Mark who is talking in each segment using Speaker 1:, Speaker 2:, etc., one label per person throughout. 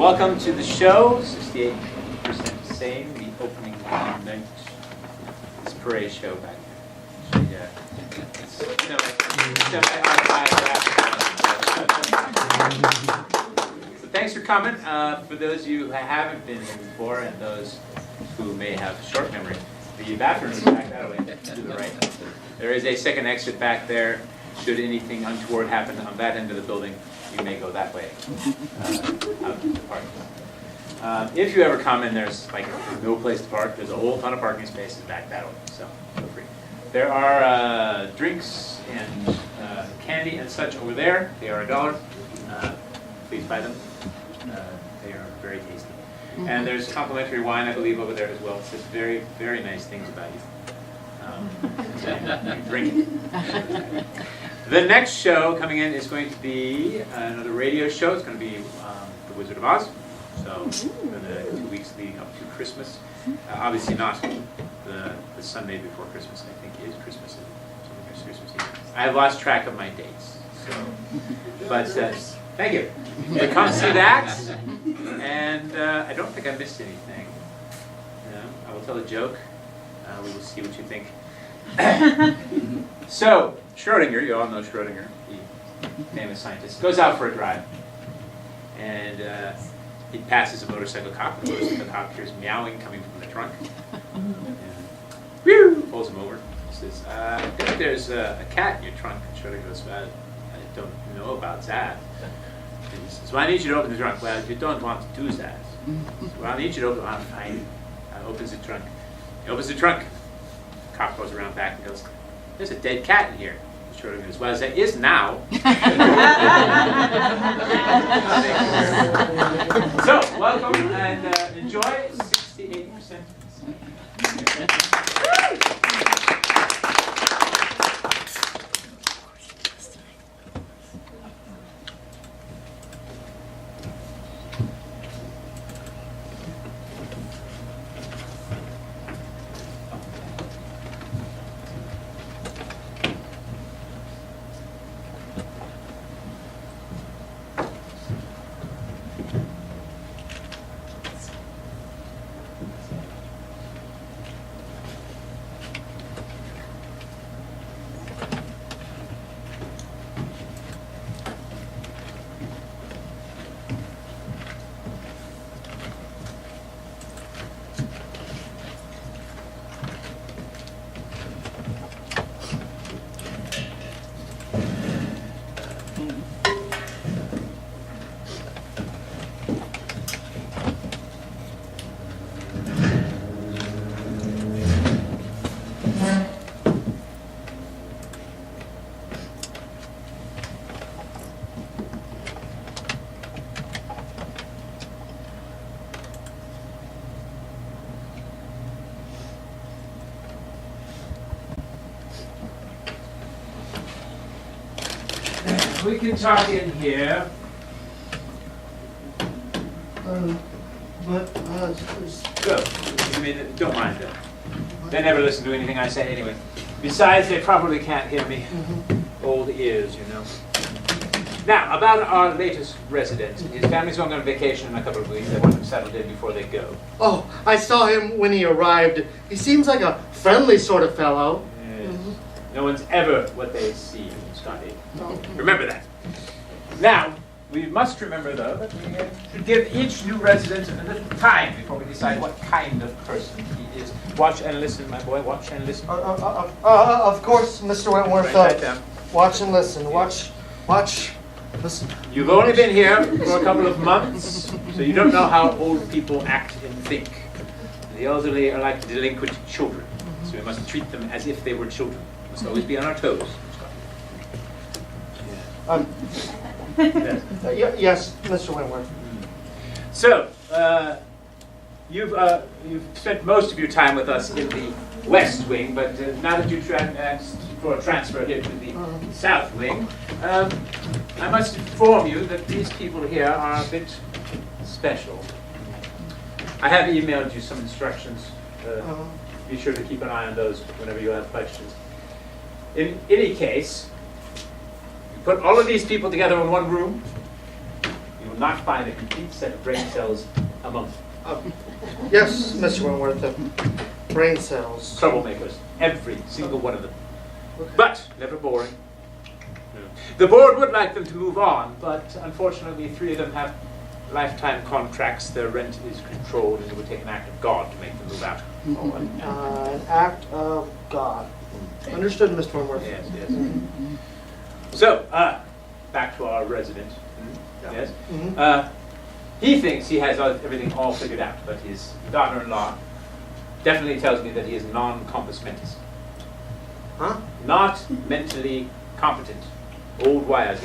Speaker 1: Welcome to the show, 68% Sane, the opening night. This Pere show back here. So thanks for coming. For those of you who haven't been here before and those who may have short memory, the bathroom is back that way, to the right. There is a second exit back there. Should anything untoward happen on that end of the building, you may go that way, out to the parking lot. If you ever come in, there's no place to park. There's a whole ton of parking spaces back that way, so feel free. There are drinks and candy and such over there. They are $1. Please buy them. They are very tasty. And there's complimentary wine, I believe, over there as well. It says very, very nice things about you. Drink it. The next show coming in is going to be another radio show. It's going to be The Wizard of Oz. So in the 2 weeks leading up to Christmas. Obviously not the Sunday before Christmas, I think is Christmas Eve. Christmas Eve. I have lost track of my dates. So, but thank you. So come see that. And I don't think I missed anything. I will tell a joke. We will see what you think. So, Schrodinger, you all know Schrodinger, the famous scientist, goes out for a drive. And he passes a motorcycle cop. The motorcycle cop hears meowing coming from the trunk. And whew, pulls him over. He says, I think there's a cat in your trunk. And Schrodinger goes, well, I don't know about that. And he says, well, I need you to open the trunk. Well, you don't want to do that. Well, I need you to open it. Well, fine. Opens the trunk. He opens the trunk. The cop goes around back and goes, there's a dead cat in here. Schrodinger goes, well, as it is now. So, welcome and enjoy 68%. We can talk in here. Go. I mean, don't mind them. They never listen to anything I say anyway. Besides, they probably can't hear me. Old ears, you know. Now, about our latest resident. His family's going on vacation in a couple of weeks. They want him settled in before they go.
Speaker 2: Oh, I saw him when he arrived. He seems like a friendly sort of fellow.
Speaker 1: Yes. No one's ever what they see, Scotty. Remember that. Now, we must remember, though, that we should give each new resident a little time before we decide what kind of person he is. Watch and listen, my boy. Watch and listen.
Speaker 2: Of course, Mr. Wentworth. Watch and listen. Watch, listen.
Speaker 1: You've only been here for a couple of months, so you don't know how old people act and think. The elderly are like delinquent children, so we must treat them as if they were children. We must always be on our toes.
Speaker 2: Yes, Mr. Wentworth.
Speaker 1: So, you've spent most of your time with us in the West Wing, but now that you've asked for a transfer here to the South Wing, I must inform you that these people here are a bit special. I have emailed you some instructions. Be sure to keep an eye on those whenever you have questions. In any case, you put all of these people together in one room, you will not find a complete set of brain cells among them.
Speaker 2: Yes, Mr. Wentworth, brain cells.
Speaker 1: Troublemakers, every single one of them. But never boring. The board would like them to move on, but unfortunately 3 of them have lifetime contracts. Their rent is controlled, and it would take an act of God to make them move out.
Speaker 2: An act of God. Understood, Mr. Wentworth.
Speaker 1: Yes, yes. So, back to our resident. Yes. He thinks he has everything all figured out, but his daughter-in-law definitely tells me that he is non-compos mentis.
Speaker 2: Huh?
Speaker 1: Not mentally competent. Old wires.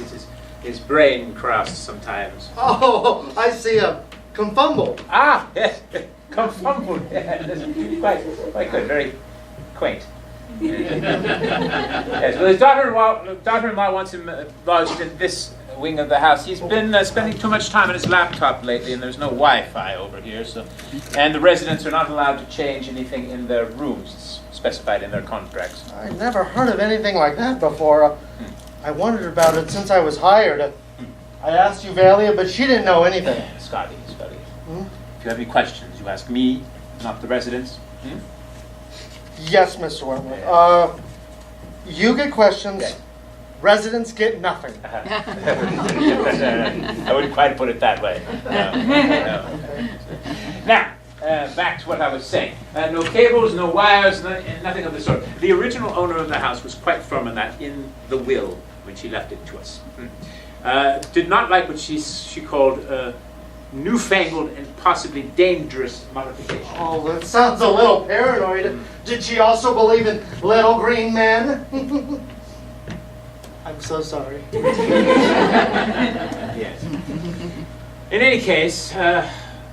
Speaker 1: His brain crosses sometimes.
Speaker 2: Oh, I see a confumble.
Speaker 1: Ah, yes. Confumbled. Quite good. Very quaint. Yes, well, his daughter-in-law wants him lodged in this wing of the house. He's been spending too much time on his laptop lately, and there's no Wi-Fi over here. And the residents are not allowed to change anything in their rooms. It's specified in their contracts.
Speaker 2: I never heard of anything like that before. I wondered about it since I was hired. I asked Uvelia, but she didn't know anything.
Speaker 1: Scotty. If you have any questions, you ask me, not the residents.
Speaker 2: Yes, Mr. Wentworth. You get questions.
Speaker 1: Okay.
Speaker 2: Residents get nothing.
Speaker 1: I wouldn't quite put it that way. No. Now, back to what I was saying. No cables, no wires, nothing of the sort. The original owner of the house was quite firm on that in the will when she left it to us. Did not like what she called newfangled and possibly dangerous modification.
Speaker 2: Oh, that sounds a little paranoid. Did she also believe in little green men? I'm so sorry.
Speaker 1: Yes. In any case,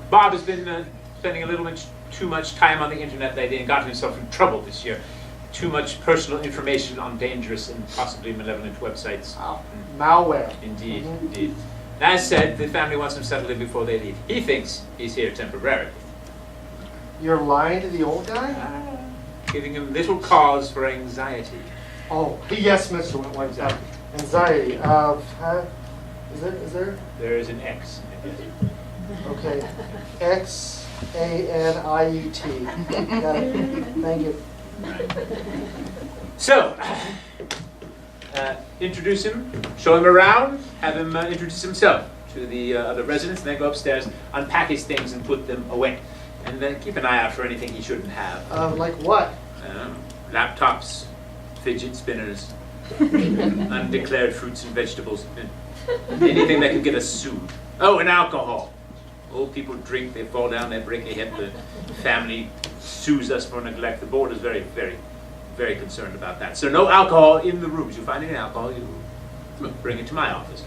Speaker 1: Bob has been spending a little bit too much time on the internet lately and got himself in trouble this year. Too much personal information on dangerous and possibly malevolent websites.
Speaker 2: Malware.
Speaker 1: Indeed, indeed. As said, the family wants him settled in before they leave. He thinks he's here temporarily.
Speaker 2: You're lying to the old guy?
Speaker 1: Giving him little cause for anxiety.
Speaker 2: Oh, yes, Mr. Wentworth. Anxiety. Is there?
Speaker 1: There is an X.
Speaker 2: Okay. Xaniet. Got it. Thank you.
Speaker 1: So, introduce him, show him around, have him introduce himself to the other residents, and then go upstairs, unpack his things, and put them away. And then keep an eye out for anything he shouldn't have.
Speaker 2: Like what?
Speaker 1: Laptops, fidget spinners, undeclared fruits and vegetables, anything that could get us sued. Oh, and alcohol. Old people drink, they fall down, they break a hip, the family sues us for neglect. The board is very, very, very concerned about that. So no alcohol in the rooms. You find any alcohol, you bring it to my office.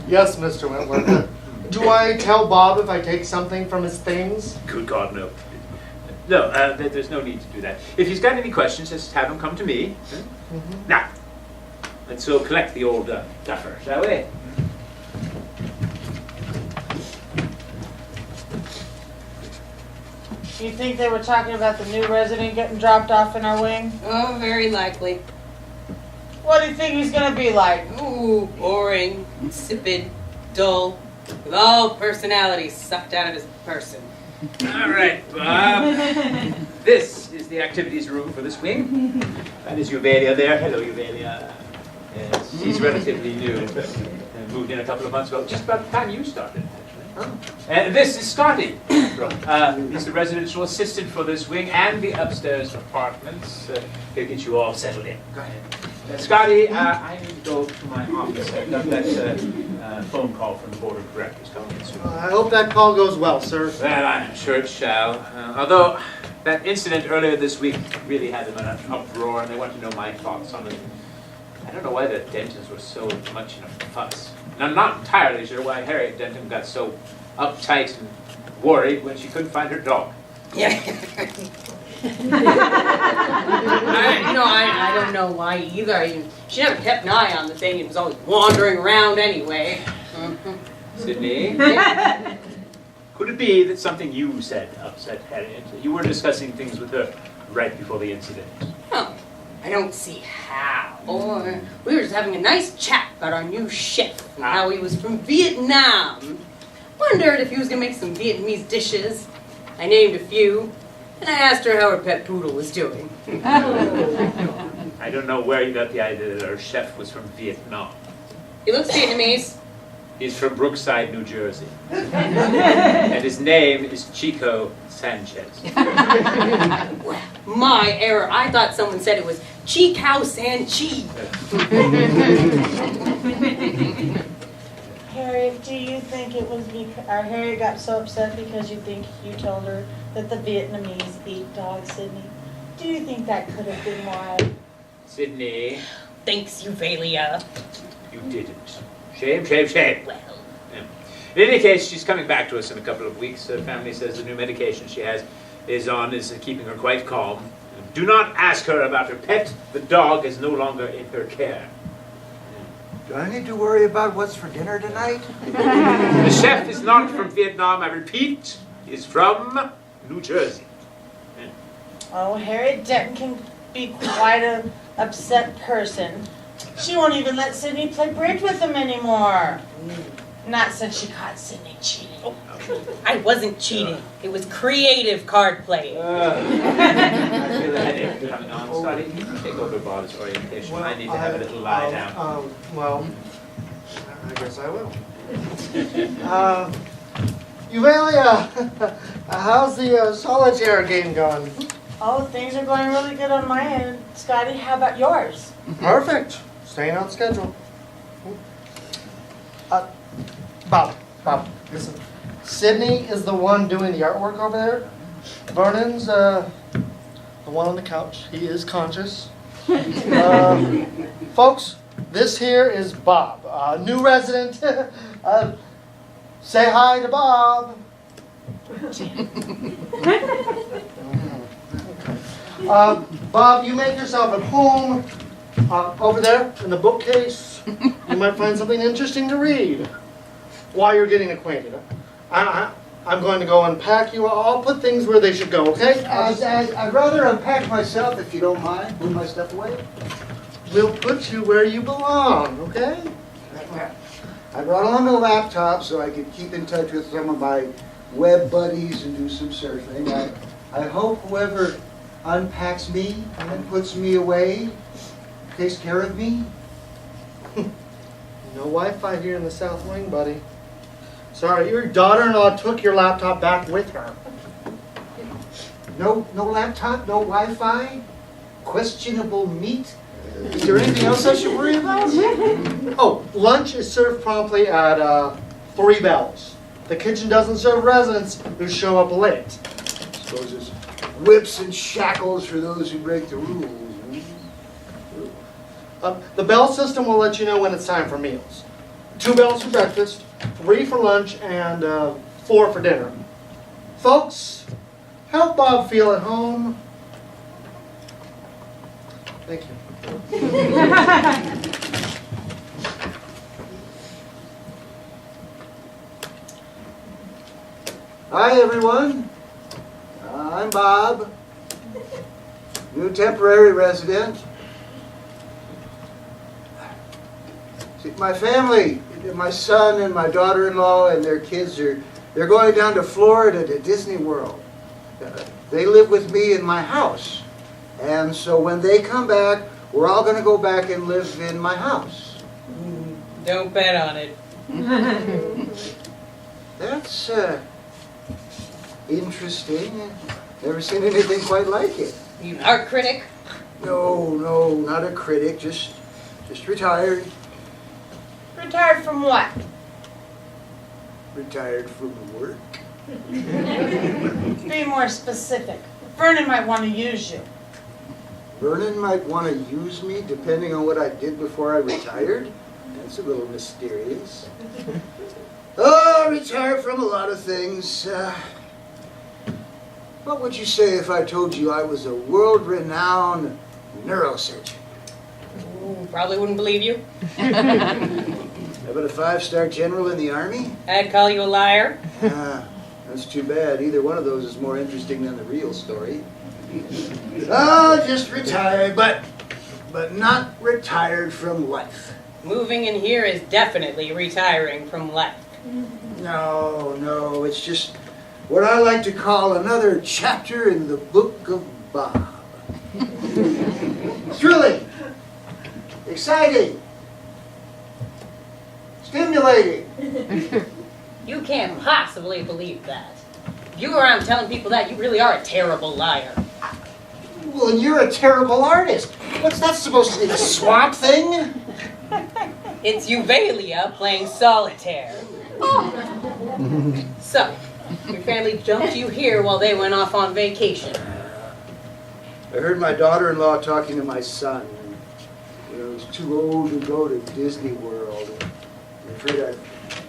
Speaker 2: Yes, Mr. Wentworth. Do I tell Bob if I take something from his things?
Speaker 1: Good God, no. No, there's no need to do that. If he's got any questions, just have him come to me. Now, let's go collect the old duffer, shall we?
Speaker 3: You think they were talking about the new resident getting dropped off in our wing?
Speaker 4: Oh, very likely.
Speaker 3: What do you think he's gonna be like?
Speaker 4: Ooh, boring, insipid, dull, with all personality sucked out of his person.
Speaker 1: All right, Bob. This is the activities room for this wing. That is Uvelia there. Hello, Uvelia. Yes, she's relatively new. Moved in a couple of months ago, just about the time you started, actually. And this is Scotty. He's the residential assistant for this wing and the upstairs apartments. He'll get you all settled in. Go ahead. Scotty, I need to go to my office. I got that phone call from the board of directors coming in soon.
Speaker 2: I hope that call goes well, sir.
Speaker 1: Well, I'm sure it shall. Although that incident earlier this week really had them in an uproar, and they want to know my thoughts on it. I don't know why the Dentons were so much in a fuss. And I'm not entirely sure why Harriet Denton got so uptight and worried when she couldn't find her dog.
Speaker 4: Yeah. I don't know why either. She never kept an eye on the thing. It was always wandering around anyway.
Speaker 1: Sidney? Could it be that something you said upset Harriet? You were discussing things with her right before the incident.
Speaker 4: Oh, I don't see how. Or we were just having a nice chat about our new chef and how he was from Vietnam. Wondered if he was gonna make some Vietnamese dishes. I named a few, and I asked her how her pet poodle was doing.
Speaker 1: I don't know where you got the idea that our chef was from Vietnam.
Speaker 4: He looks Vietnamese.
Speaker 1: He's from Brookside, New Jersey. And his name is Chico Sanchez.
Speaker 4: Well, my error. I thought someone said it was Cheek House and Cheese.
Speaker 3: Harriet, do you think it was because Harriet got so upset because you think you told her that the Vietnamese eat dogs, Sidney? Do you think that could have been why?
Speaker 1: Sidney,
Speaker 4: Thanks, Uvelia.
Speaker 1: you didn't. Shame, shame, shame.
Speaker 4: Well,
Speaker 1: Yeah. In any case, she's coming back to us in a couple of weeks. The family says the new medication she has is keeping her quite calm. Do not ask her about her pet. The dog is no longer in her care.
Speaker 5: Do I need to worry about what's for dinner tonight?
Speaker 1: The chef is not from Vietnam, I repeat. He's from New Jersey.
Speaker 3: Oh, Harriet Denton can be quite a upset person. She won't even let Sidney play bridge with him anymore. Not since she caught Sidney cheating.
Speaker 4: I wasn't cheating. It was creative card playing.
Speaker 1: I feel a headache coming on. Scotty, can you take over Bob's orientation? I need to have a little lie down.
Speaker 2: Well, I guess I will. Uvelia, how's the solitaire game going?
Speaker 3: Oh, things are going really good on my end. Scotty, how about yours?
Speaker 2: Perfect. Staying on schedule. Bob, listen. Sidney is the one doing the artwork over there. Vernon's the one on the couch. He is conscious. Folks, this here is Bob, new resident. Say hi to Bob. Bob, you make yourself at home. Over there in the bookcase, you might find something interesting to read while you're getting acquainted. I'm going to go unpack you. I'll put things where they should go, okay?
Speaker 5: I'd rather unpack myself if you don't mind. Move my stuff away.
Speaker 2: We'll put you where you belong, okay?
Speaker 5: I brought along a laptop so I could keep in touch with some of my web buddies and do some surfing. I hope whoever unpacks me and puts me away takes care of me.
Speaker 2: No Wi-Fi here in the South Wing, buddy. Sorry, your daughter-in-law took your laptop back with her.
Speaker 5: No laptop, no Wi-Fi, questionable meat. Is there anything else I should worry about?
Speaker 2: Oh, lunch is served promptly at 3 bells. The kitchen doesn't serve residents who show up late.
Speaker 5: Suppose it's whips and shackles for those who break the rules.
Speaker 2: The bell system will let you know when it's time for meals. 2 bells for breakfast, 3 for lunch, and 4 for dinner. Folks, help Bob feel at home. Thank you.
Speaker 5: Hi, everyone. I'm Bob, new temporary resident. See, my family, my son and my daughter-in-law and their kids they're going down to Florida to Disney World. They live with me in my house. And so when they come back, we're all going to go back and live in my house.
Speaker 4: Don't bet on it.
Speaker 5: That's interesting. Never seen anything quite like it.
Speaker 4: You an art critic?
Speaker 5: No, not a critic. Just retired.
Speaker 3: Retired from what?
Speaker 5: Retired from work.
Speaker 3: Be more specific. Vernon might want to use you.
Speaker 5: Vernon might want to use me depending on what I did before I retired. That's a little mysterious. Oh, retired from a lot of things. What would you say if I told you I was a world-renowned neurosurgeon?
Speaker 4: Ooh, probably wouldn't believe you.
Speaker 5: How about a 5-star general in the Army?
Speaker 4: I'd call you a liar.
Speaker 5: That's too bad. Either one of those is more interesting than the real story. Oh, just retired, but but not retired from life.
Speaker 4: Moving in here is definitely retiring from life.
Speaker 5: No, it's just what I like to call another chapter in the book of Bob. Thrilling, exciting, stimulating.
Speaker 4: You can't possibly believe that. If you go around telling people that, you really are a terrible liar.
Speaker 5: Well, and you're a terrible artist. What's that supposed to be, the swamp thing?
Speaker 4: It's Uvelia playing solitaire. So, your family jumped you here while they went off on vacation.
Speaker 5: I heard my daughter-in-law talking to my son. You know, he's too old to go to Disney World. I'm afraid I'd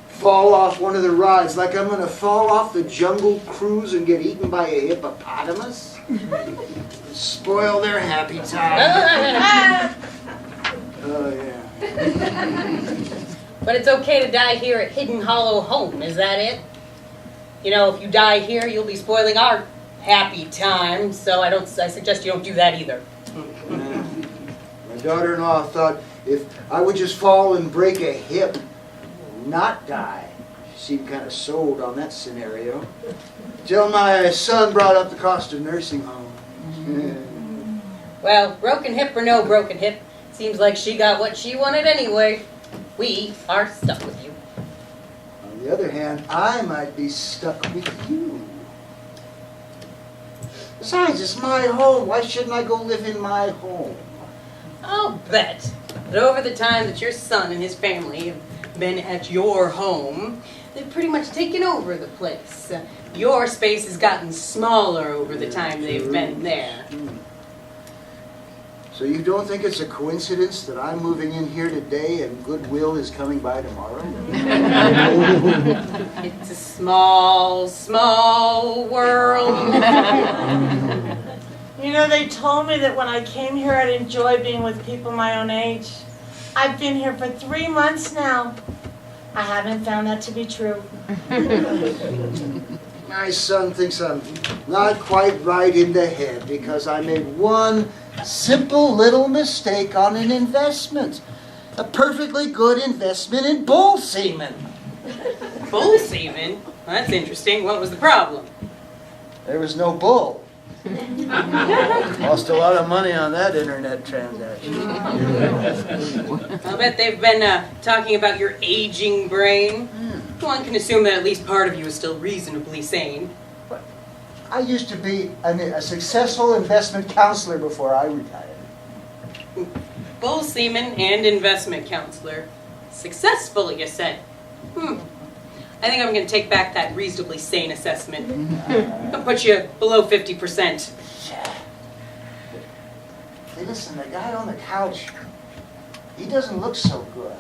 Speaker 5: fall off one of the rides, like I'm gonna fall off the Jungle Cruise and get eaten by a hippopotamus. Spoil their happy time. Oh, yeah.
Speaker 4: But it's okay to die here at Hidden Hollow Home, is that it? You know, if you die here, you'll be spoiling our happy time, so I suggest you don't do that either.
Speaker 5: My daughter-in-law thought if I would just fall and break a hip, not die. She seemed kind of sold on that scenario. Till my son brought up the cost of nursing home.
Speaker 4: Well, broken hip or no broken hip, seems like she got what she wanted anyway. We are stuck with you.
Speaker 5: On the other hand, I might be stuck with you. Besides, it's my home. Why shouldn't I go live in my home?
Speaker 4: I'll bet that over the time that your son and his family have been at your home, they've pretty much taken over the place. Your space has gotten smaller over the time they've been there.
Speaker 5: So you don't think it's a coincidence that I'm moving in here today and Goodwill is coming by tomorrow?
Speaker 4: It's a small, small world.
Speaker 3: You know, they told me that when I came here I'd enjoy being with people my own age. I've been here for 3 months now. I haven't found that to be true.
Speaker 5: My son thinks I'm not quite right in the head because I made one simple little mistake on an investment. A perfectly good investment in bull semen.
Speaker 4: Bull semen? Well, that's interesting. What was the problem?
Speaker 5: There was no bull. Lost a lot of money on that internet transaction.
Speaker 4: I'll bet they've been talking about your aging brain. One can assume that at least part of you is still reasonably sane.
Speaker 5: I used to be a successful investment counselor before I retired.
Speaker 4: Bull semen and investment counselor. Successful, you said. I think I'm going to take back that reasonably sane assessment. I'll put you below 50%.
Speaker 5: Hey, listen, the guy on the couch, he doesn't look so good.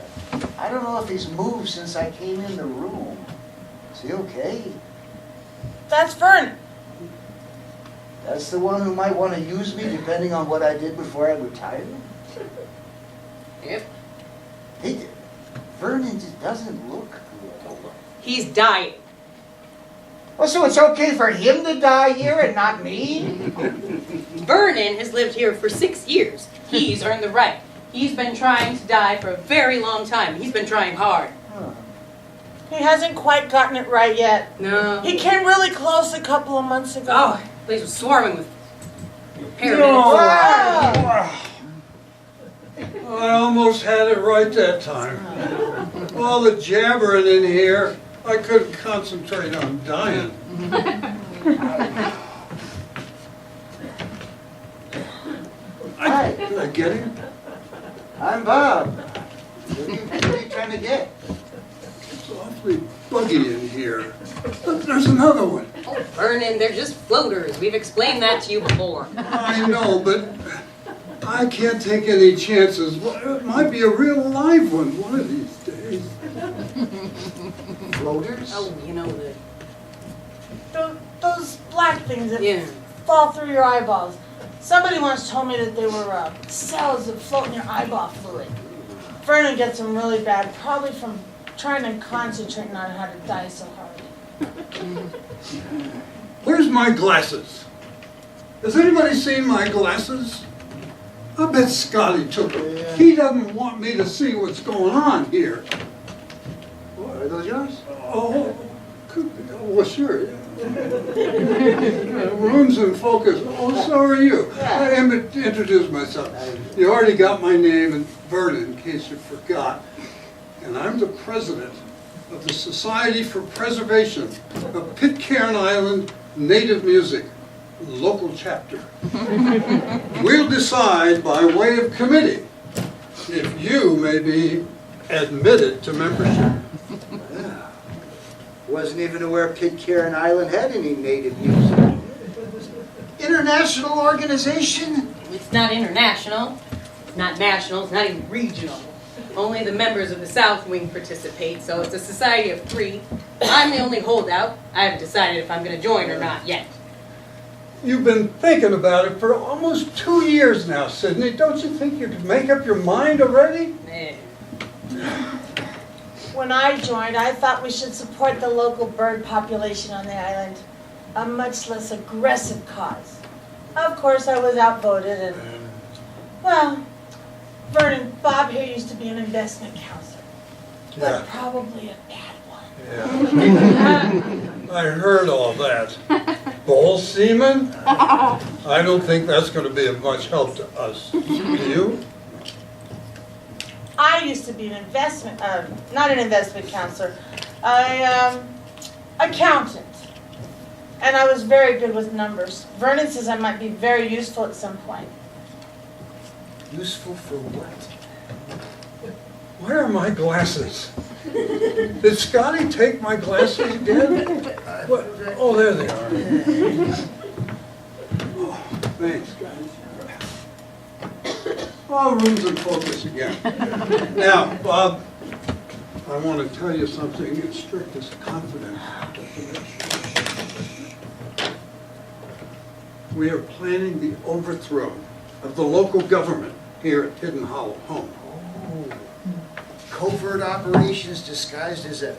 Speaker 5: I don't know if he's moved since I came in the room. Is he okay?
Speaker 3: That's Vernon.
Speaker 5: That's the one who might want to use me depending on what I did before I retired?
Speaker 4: Yep.
Speaker 5: Hey, Vernon just doesn't look good.
Speaker 4: He's dying.
Speaker 5: Oh, so it's okay for him to die here and not me?
Speaker 4: Vernon has lived here for 6 years. He's earned the right. He's been trying to die for a very long time. He's been trying hard.
Speaker 3: He hasn't quite gotten it right yet.
Speaker 4: No.
Speaker 3: He came really close a couple of months ago.
Speaker 4: Oh, the place was swarming with Pere.
Speaker 6: I almost had it right that time. All the jabbering in here, I couldn't concentrate on dying. Did I get him?
Speaker 5: I'm Bob. What are you trying to get?
Speaker 6: It's awfully buggy in here. Look, there's another one.
Speaker 4: Oh, Vernon, they're just floaters. We've explained that to you before.
Speaker 6: I know, but I can't take any chances. It might be a real live one of these days.
Speaker 5: Floaters?
Speaker 4: Oh, you know
Speaker 3: Those black things that
Speaker 4: Yeah.
Speaker 3: fall through your eyeballs. Somebody once told me that they were cells that float in your eyeball fluid. Vernon gets them really bad, probably from trying to concentrate on how to die so hard.
Speaker 6: Where's my glasses? Has anybody seen my glasses? I bet Scotty took it. He doesn't want me to see what's going on here.
Speaker 5: What, are those yours?
Speaker 6: Oh, well, sure. Yeah. Room's in focus. Oh, so are you. I am to introduce myself. You already got my name, and Vernon, in case you forgot. And I'm the president of the Society for Preservation of Pitcairn Island Native Music, local chapter. We'll decide by way of committee if you may be admitted to membership.
Speaker 5: Wasn't even aware Pitcairn Island had any native music. International organization?
Speaker 4: It's not international, it's not national, it's not even regional. Only the members of the South Wing participate, so it's a society of 3. I'm the only holdout. I haven't decided if I'm going to join or not yet.
Speaker 6: You've been thinking about it for almost 2 years now, Sidney. Don't you think you could make up your mind already?
Speaker 3: When I joined, I thought we should support the local bird population on the island, a much less aggressive cause. Of course, I was outvoted and, well, Vernon, Bob here used to be an investment counselor, but probably a bad one.
Speaker 6: Yeah. I heard all that. Bull semen? I don't think that's going to be of much help to us. Do you?
Speaker 3: I used to be an investment, not an investment counselor, accountant. And I was very good with numbers. Vernon says I might be very useful at some point.
Speaker 5: Useful for what?
Speaker 6: Where are my glasses? Did Scotty take my glasses again? What? Oh, there they are. Oh, thanks, guys. Oh, room's in focus again. Now, Bob, I want to tell you something in strictest confidence. We are planning the overthrow of the local government here at Hidden Hollow Home.
Speaker 5: Oh. Covert operations disguised as a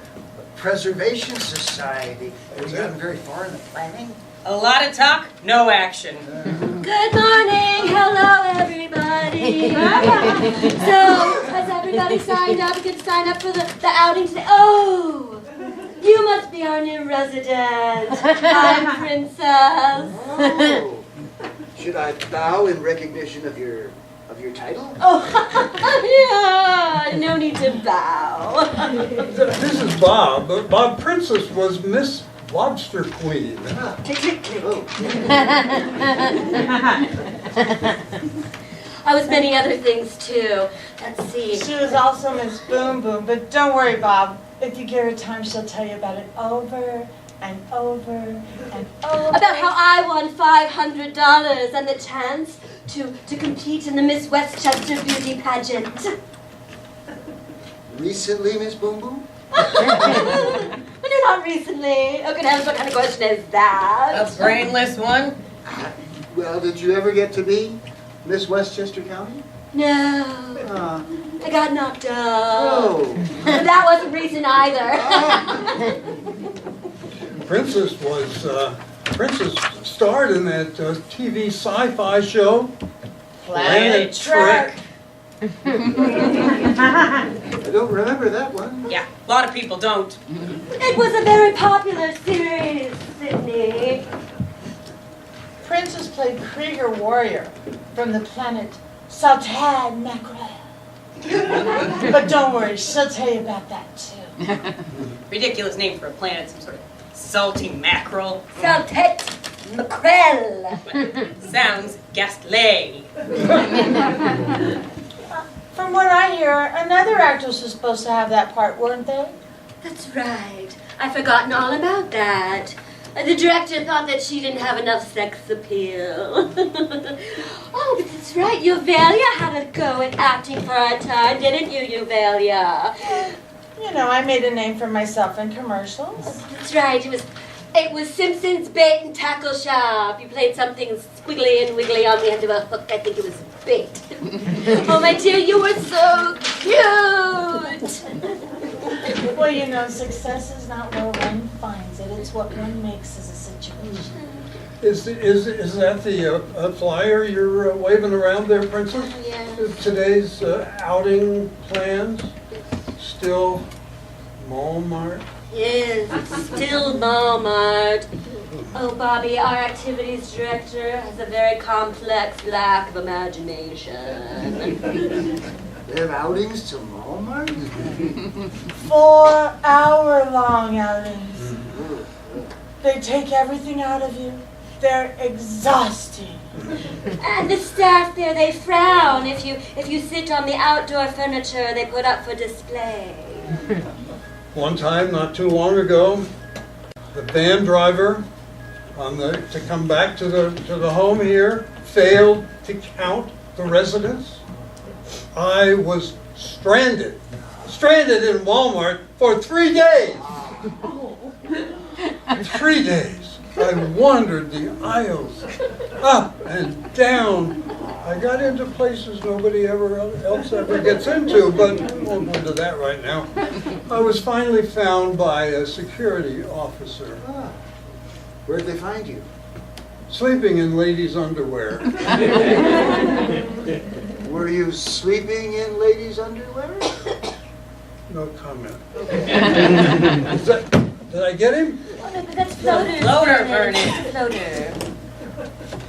Speaker 5: preservation society. Have you gotten very far in the planning?
Speaker 4: A lot of talk, no action.
Speaker 7: Good morning, hello everybody. So, has everybody signed up? You can sign up for the outing today. Oh, you must be our new resident. I'm Princess.
Speaker 5: Oh. Should I bow in recognition of your title?
Speaker 7: Oh, yeah, no need to bow.
Speaker 6: This is Bob. Bob Princess was Miss Lobster Queen.
Speaker 5: Oh.
Speaker 7: I was many other things too. Let's see.
Speaker 3: She was also Miss Boom Boom, but don't worry, Bob. If you give her time, she'll tell you about it over and over and over.
Speaker 7: About how I won $500 and the chance to compete in the Miss Westchester beauty pageant.
Speaker 5: Recently, Miss Boom Boom?
Speaker 7: No, not recently. Oh, good heavens, what kind of question is that?
Speaker 4: A brainless one?
Speaker 5: Well, did you ever get to be Miss Westchester County?
Speaker 7: No. I got knocked out.
Speaker 5: Oh.
Speaker 7: That wasn't recent either.
Speaker 6: Princess starred in that TV sci-fi show,
Speaker 3: Planet Trek.
Speaker 5: I don't remember that one.
Speaker 4: Yeah, a lot of people don't.
Speaker 7: It was a very popular series, Sidney.
Speaker 3: Princess played Krieger Warrior from the planet Saltad Mackerel. But don't worry, she'll tell you about that too.
Speaker 4: Ridiculous name for a planet, some sort of salty mackerel.
Speaker 7: Saltet Mackerel.
Speaker 4: Sounds ghastly.
Speaker 3: From what I hear, another actress was supposed to have that part, weren't they?
Speaker 7: That's right. I'd forgotten all about that. The director thought that she didn't have enough sex appeal. Oh, but that's right. Uvelia had a go at acting for a time, didn't you, Uvelia?
Speaker 3: You know, I made a name for myself in commercials.
Speaker 7: That's right. It was Simpson's Bait and Tackle Shop. You played something squiggly and wiggly on the end of a hook. I think it was bait. Oh, my dear, you were so cute.
Speaker 3: Well, you know, success is not where one finds it. It's what one makes as a situation.
Speaker 6: Is that the flyer you're waving around there, Princess?
Speaker 7: Yes.
Speaker 6: Today's outing plans? Still Walmart?
Speaker 7: Yes, it's still Walmart. Oh, Bobby, our activities director has a very complex lack of imagination.
Speaker 5: They have outings to Walmart?
Speaker 3: 4-hour-long outings. They take everything out of you. They're exhausting.
Speaker 7: And the staff there, they frown if you sit on the outdoor furniture they put up for display.
Speaker 6: One time, not too long ago, the van driver to come back to the home here failed to count the residents. I was stranded in Walmart for 3 days. 3 days. I wandered the aisles, up and down. I got into places nobody else ever gets into, but I won't go into that right now. I was finally found by a security officer.
Speaker 5: Ah. Where'd they find you?
Speaker 6: Sleeping in ladies' underwear.
Speaker 5: Were you sleeping in ladies' underwear?
Speaker 6: No comment. Did I get him?
Speaker 7: Oh, no, but that's floaters.
Speaker 4: Floater, Vernon.
Speaker 7: Floater.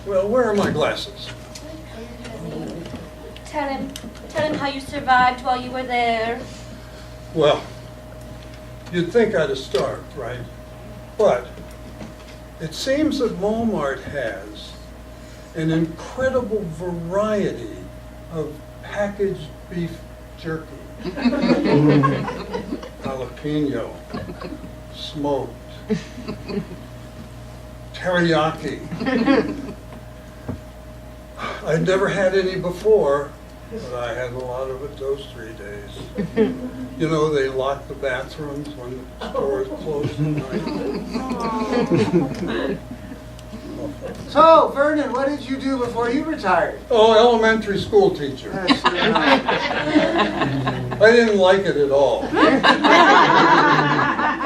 Speaker 6: Well, where are my glasses?
Speaker 7: Tell him how you survived while you were there.
Speaker 6: Well, you'd think I'd have starved, right? But it seems that Walmart has an incredible variety of packaged beef jerky. Jalapeno, smoked, teriyaki. I'd never had any before, but I had a lot of it those 3 days. You know, they lock the bathrooms when the stores close at night.
Speaker 5: So, Vernon, what did you do before you retired?
Speaker 6: Oh, elementary school teacher. I didn't like it at all.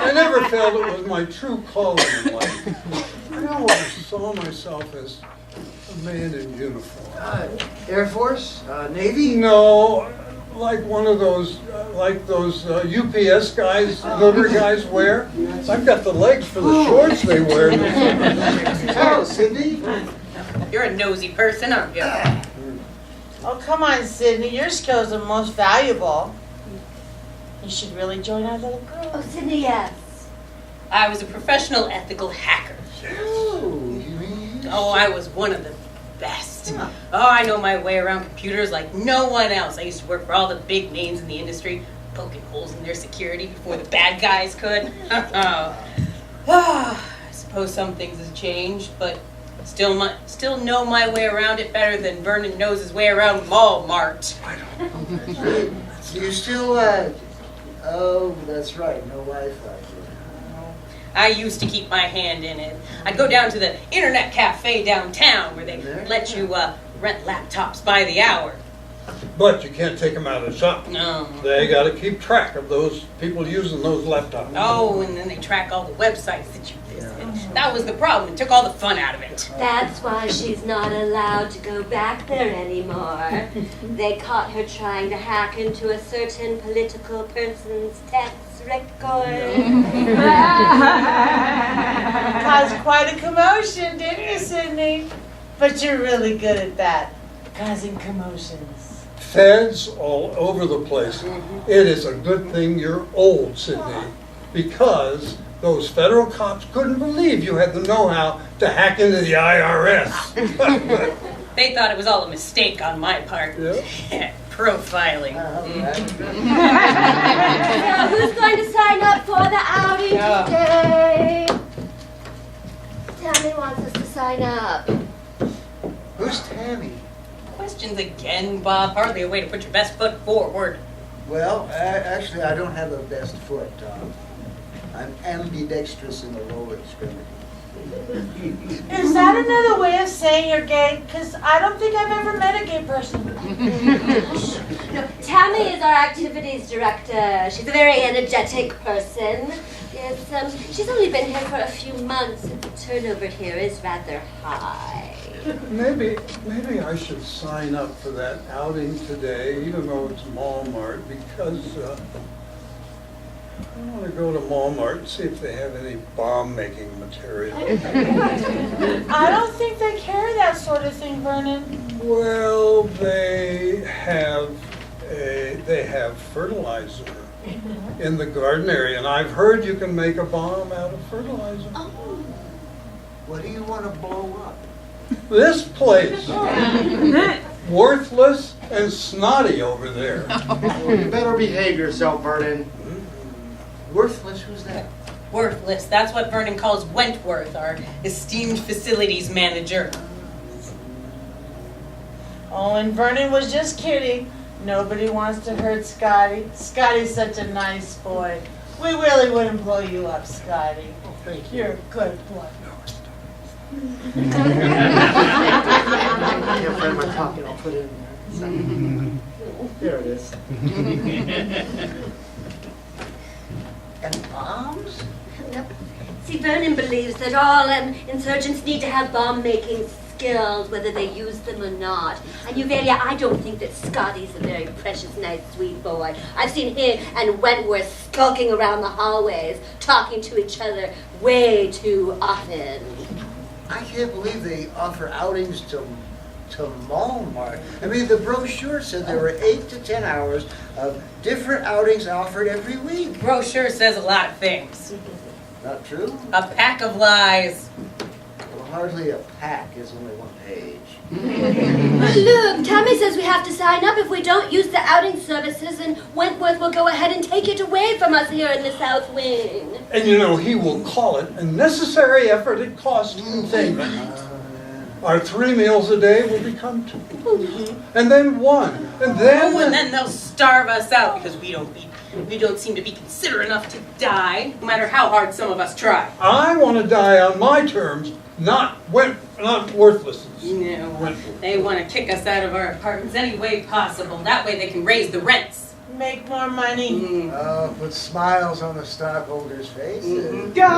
Speaker 6: I never felt it was my true calling in life. I always saw myself as a man in uniform.
Speaker 5: Air Force? Navy?
Speaker 6: No, like one of those, UPS guys, delivery guys wear. I've got the legs for the shorts they wear.
Speaker 5: Oh, Sidney?
Speaker 4: You're a nosy person, aren't you?
Speaker 3: Oh, come on, Sidney. Your skills are most valuable. You should really join our little group.
Speaker 7: Oh, Sidney, yes.
Speaker 4: I was a professional ethical hacker. Oh, I was one of the best. Oh, I know my way around computers like no one else. I used to work for all the big names in the industry, poking holes in their security before the bad guys could. I suppose some things have changed, but still know my way around it better than Vernon knows his way around Walmart.
Speaker 5: You still, oh, that's right, no Wi-Fi.
Speaker 4: I used to keep my hand in it. I'd go down to the internet cafe downtown where they let you rent laptops by the hour.
Speaker 6: But you can't take them out of the shop.
Speaker 4: No.
Speaker 6: They got to keep track of those people using those laptops.
Speaker 4: Oh, and then they track all the websites that you visit. That was the problem. It took all the fun out of it.
Speaker 7: That's why she's not allowed to go back there anymore. They caught her trying to hack into a certain political person's tax record.
Speaker 3: Caused quite a commotion, didn't you, Sidney? But you're really good at that, causing commotions.
Speaker 6: Feds all over the place. It is a good thing you're old, Sidney, because those federal cops couldn't believe you had the know-how to hack into the IRS.
Speaker 4: They thought it was all a mistake on my part.
Speaker 6: Yeah.
Speaker 4: Profiling.
Speaker 7: Now, who's going to sign up for the outing today? Tammy wants us to sign up.
Speaker 5: Who's Tammy?
Speaker 4: Questions again, Bob. Hardly a way to put your best foot forward.
Speaker 5: Well, actually, I don't have a best foot. I'm ambidextrous in the lower extremity.
Speaker 3: Is that another way of saying you're gay? Because I don't think I've ever met a gay person.
Speaker 7: No, Tammy is our activities director. She's a very energetic person. She's only been here for a few months, and the turnover here is rather high.
Speaker 6: Maybe I should sign up for that outing today, even though it's Walmart, because I want to go to Walmart and see if they have any bomb-making material.
Speaker 3: I don't think they carry that sort of thing, Vernon.
Speaker 6: Well, they have fertilizer in the garden area, and I've heard you can make a bomb out of fertilizer.
Speaker 7: Oh.
Speaker 5: What do you want to blow up?
Speaker 6: This place, worthless and snotty over there.
Speaker 2: You better behave yourself, Vernon.
Speaker 5: Worthless, who's that?
Speaker 4: Worthless. That's what Vernon calls Wentworth, our esteemed facilities manager.
Speaker 3: Oh, and Vernon was just kidding. Nobody wants to hurt Scotty. Scotty's such a nice boy. We really wouldn't blow you up, Scotty.
Speaker 2: Oh, thank you.
Speaker 3: You're a good boy.
Speaker 2: I can't find my pocket. I'll put it in there. There it is.
Speaker 5: And bombs?
Speaker 7: Nope. See, Vernon believes that all insurgents need to have bomb-making skills, whether they use them or not. And Uvelia, I don't think that Scotty's a very precious, nice, sweet boy. I've seen him and Wentworth skulking around the hallways, talking to each other way too often.
Speaker 5: I can't believe they offer outings to Walmart. I mean, the brochure said there were 8 to 10 hours of different outings offered every week.
Speaker 4: Brochure says a lot of things.
Speaker 5: Not true?
Speaker 4: A pack of lies.
Speaker 5: Well, hardly a pack is only one page.
Speaker 7: Look, Tammy says we have to sign up if we don't use the outing services, and Wentworth will go ahead and take it away from us here in the South Wing.
Speaker 6: And you know, he will call it a necessary effort at cost containment. Our 3 meals a day will become 2. And then 1. And then...
Speaker 4: Oh, and then they'll starve us out because we don't seem to be considerate enough to die, no matter how hard some of us try.
Speaker 6: I want to die on my terms, not worthlessness.
Speaker 4: No, they want to kick us out of our apartments any way possible. That way they can raise the rents.
Speaker 3: Make more money.
Speaker 5: Put smiles on the stockholders' faces.
Speaker 8: Good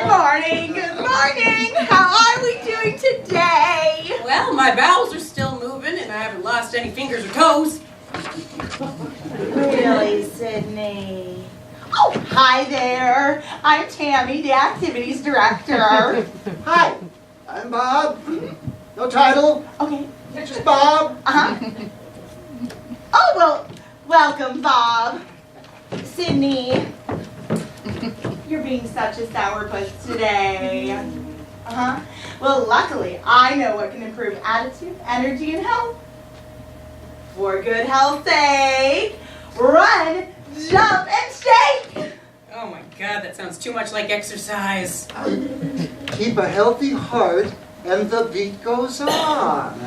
Speaker 8: morning, good morning. How are we doing today?
Speaker 4: Well, my bowels are still moving and I haven't lost any fingers or toes.
Speaker 8: Really, Sidney? Oh, hi there. I'm Tammy, the activities director.
Speaker 5: Hi, I'm Bob. No title,
Speaker 8: Okay.
Speaker 5: just Bob.
Speaker 8: Uh-huh. Oh, well, welcome, Bob. Sidney, you're being such a sourpuss today. Uh-huh. Well, luckily, I know what can improve attitude, energy, and health. For good health's sake, run, jump, and shake.
Speaker 4: Oh my God, that sounds too much like exercise.
Speaker 5: Keep a healthy heart and the beat goes on.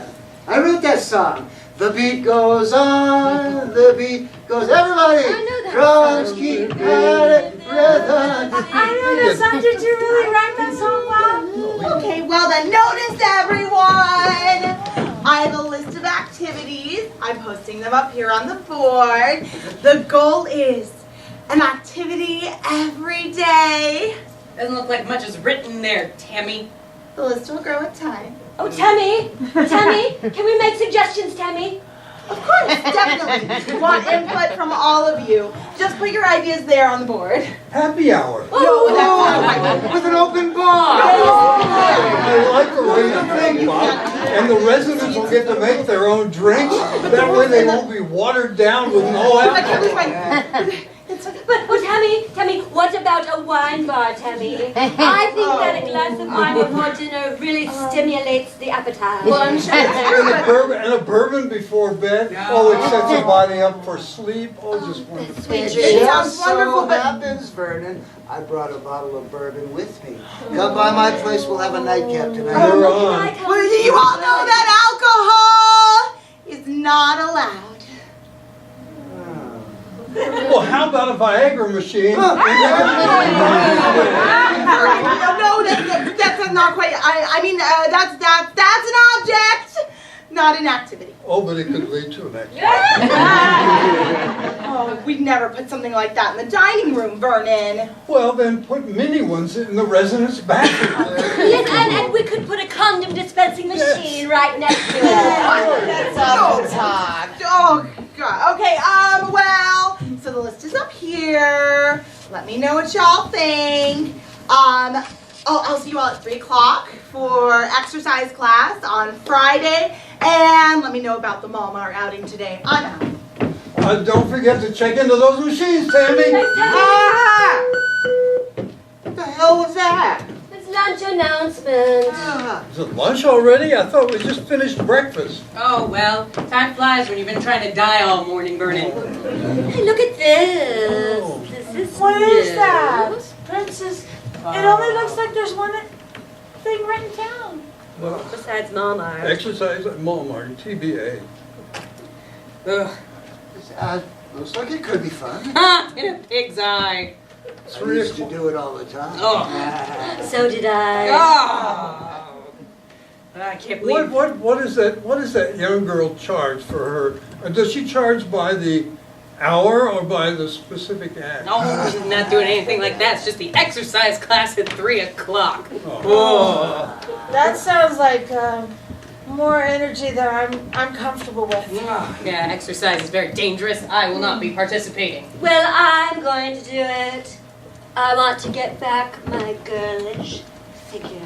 Speaker 5: I wrote that song. The beat goes on, the beat goes, everybody!
Speaker 7: I know that
Speaker 5: Drums
Speaker 7: song.
Speaker 5: keep at it, rhythm.
Speaker 3: I know that song. Did you really write that song, Bob?
Speaker 8: Okay, well then notice everyone! I have a list of activities. I'm posting them up here on the board. The goal is an activity every day.
Speaker 4: Doesn't look like much is written there, Tammy.
Speaker 8: The list will grow with time.
Speaker 7: Oh, Tammy, can we make suggestions, Tammy?
Speaker 8: Of course, definitely. Want input from all of you. Just put your ideas there on the board.
Speaker 6: Happy hour.
Speaker 8: No, that's not right.
Speaker 5: With an open bar.
Speaker 6: I like the way you think, Bob. And the residents will get to make their own drinks. That way they won't be watered down with no
Speaker 8: I can't lose
Speaker 6: alcohol.
Speaker 8: my...
Speaker 7: But Tammy, what about a wine bar, Tammy? I think that a glass of wine before dinner really stimulates the appetite.
Speaker 8: Well, I'm sure that's true,
Speaker 6: And a bourbon before bed. Oh, it sets the body up for sleep. Oh, just wonderful.
Speaker 7: Sweet
Speaker 5: It
Speaker 7: dreams.
Speaker 8: sounds wonderful,
Speaker 5: so
Speaker 8: but-
Speaker 5: happens, Vernon, I brought a bottle of bourbon with me. Come by my place, we'll have a nightcap tonight.
Speaker 6: You're on.
Speaker 8: Well, you all know that alcohol is not allowed.
Speaker 6: Well, how about a Viagra machine?
Speaker 8: No, that's not quite. I mean, that's an object, not an activity.
Speaker 6: Oh, but it could lead to an accident.
Speaker 8: Oh, we'd never put something like that in the dining room, Vernon.
Speaker 6: Well, then put mini ones in the residence bathroom.
Speaker 7: Yes, and we could put a condom dispensing machine right next to it.
Speaker 3: That's awful talk.
Speaker 8: Oh, God. Okay, well, so the list is up here. Let me know what y'all think. I'll see you all at 3 o'clock for exercise class on Friday. And let me know about the Walmart outing today. I'm out.
Speaker 6: Don't forget to check into those machines, Tammy.
Speaker 8: Ah! What the hell was that?
Speaker 7: It's lunch announcement.
Speaker 8: Ah.
Speaker 6: Is it lunch already? I thought we just finished breakfast.
Speaker 4: Oh, well, time flies when you've been trying to die all morning, Vernon.
Speaker 7: Hey, look at this.
Speaker 6: Oh.
Speaker 7: This is
Speaker 3: What is
Speaker 7: new.
Speaker 3: that? Princess, it only looks like there's one thing right in town.
Speaker 7: Besides Walmart.
Speaker 6: Exercise at Walmart, TBA.
Speaker 4: Ugh.
Speaker 5: Looks like it could be fun.
Speaker 4: Ha! In a pig's eye.
Speaker 5: I used to do it all the time.
Speaker 4: Oh.
Speaker 7: So did I.
Speaker 4: Oh. I can't believe.
Speaker 6: What is that young girl charge for her? Does she charge by the hour or by the specific act?
Speaker 4: No, she's not doing anything like that. It's just the exercise class at 3 o'clock.
Speaker 6: Oh.
Speaker 3: That sounds like more energy than I'm comfortable with.
Speaker 4: Yeah, exercise is very dangerous. I will not be participating.
Speaker 7: Well, I'm going to do it. I want to get back my girlish figure.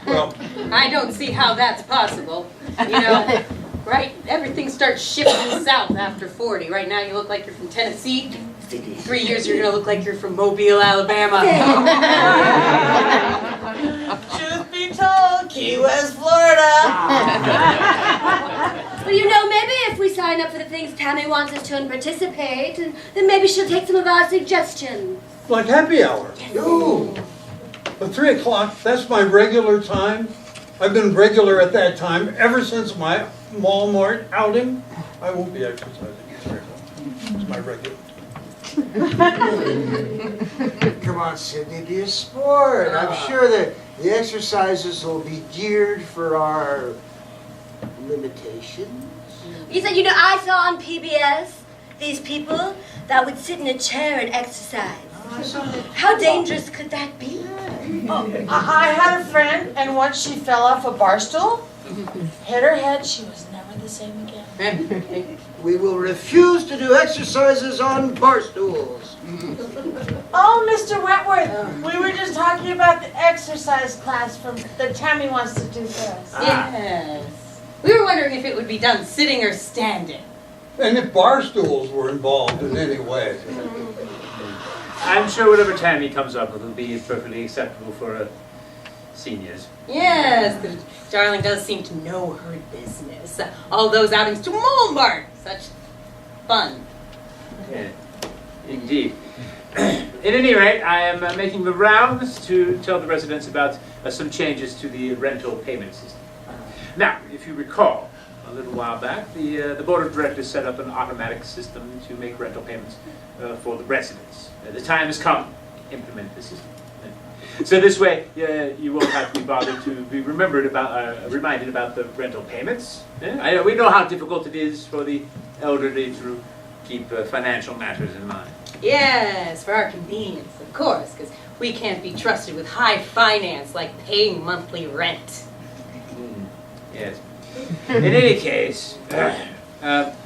Speaker 6: Well,
Speaker 4: I don't see how that's possible. You know, right? Everything starts shifting south after 40. Right now you look like you're from Tennessee. 3 years you're going to look like you're from Mobile, Alabama.
Speaker 3: Truth be told, Key West, Florida.
Speaker 7: Well, you know, maybe if we sign up for the things Tammy wants us to and participate, and then maybe she'll take some of our suggestions.
Speaker 6: like happy hour.
Speaker 5: Ooh.
Speaker 6: But 3 o'clock, that's my regular time. I've been regular at that time ever since my Walmart outing. I won't be exercising at 3 o'clock. It's my regular time.
Speaker 5: Come on, Sidney, be a sport. I'm sure that the exercises will be geared for our limitations.
Speaker 7: You said, you know, I saw on PBS these people that would sit in a chair and exercise. How dangerous could that be?
Speaker 3: Oh, I had a friend, and once she fell off a bar stool, hit her head, she was never the same again.
Speaker 5: We will refuse to do exercises on bar stools.
Speaker 3: Oh, Mr. Wentworth, we were just talking about the exercise class that Tammy wants to do for us.
Speaker 4: Yes. We were wondering if it would be done sitting or standing.
Speaker 6: And if bar stools were involved in any way.
Speaker 1: I'm sure whatever Tammy comes up with will be perfectly acceptable for seniors.
Speaker 4: Yes, the darling does seem to know her business. All those outings to Walmart, such fun.
Speaker 1: Yeah, indeed. At any rate, I am making the rounds to tell the residents about some changes to the rental payment system. Now, if you recall, a little while back, the board of directors set up an automatic system to make rental payments for the residents. The time has come to implement the system. So this way, you won't have to be bothered to be reminded about the rental payments. We know how difficult it is for the elderly to keep financial matters in mind.
Speaker 4: Yes, for our convenience, of course, because we can't be trusted with high finance like paying monthly rent.
Speaker 1: Yes. In any case,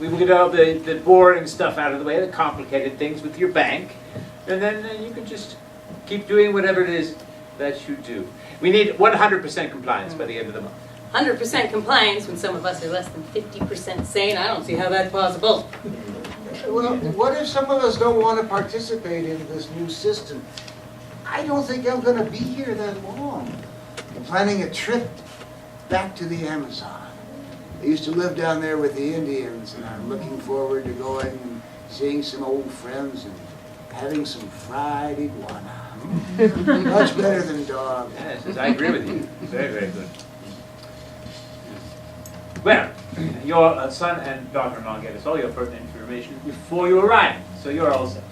Speaker 1: we will get all the boring stuff out of the way, the complicated things with your bank, and then you can just keep doing whatever it is that you do. We need 100% compliance by the end of the month.
Speaker 4: 100% compliance when some of us are less than 50% sane. I don't see how that's possible.
Speaker 5: Well, what if some of us don't want to participate in this new system? I don't think I'm going to be here that long. I'm planning a trip back to the Amazon. I used to live down there with the Indians, and I'm looking forward to going and seeing some old friends and having some fried iguana. Much better than dog.
Speaker 1: Yes, I agree with you. Very, very good. Well, your son and daughter-in-law gave us all your pertinent information before you arrived, so you're all set.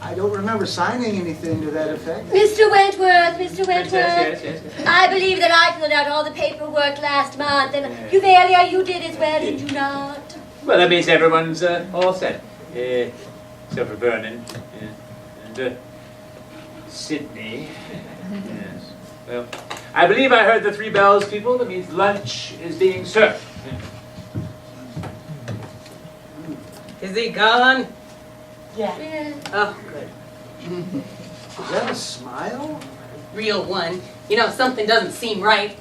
Speaker 5: I don't remember signing anything to that effect.
Speaker 7: Mr. Wentworth, Mr. Wentworth.
Speaker 1: Yes.
Speaker 7: I believe that I filled out all the paperwork last month, and Uvelia, you did as well, did you not?
Speaker 1: Well, that means everyone's all set. Except for Vernon. And Sidney. Yes. Well, I believe I heard the 3 bells, people. That means lunch is being served.
Speaker 4: Is he gone?
Speaker 3: Yeah.
Speaker 4: Oh, good.
Speaker 5: Is that a smile?
Speaker 4: Real one. You know, something doesn't seem right.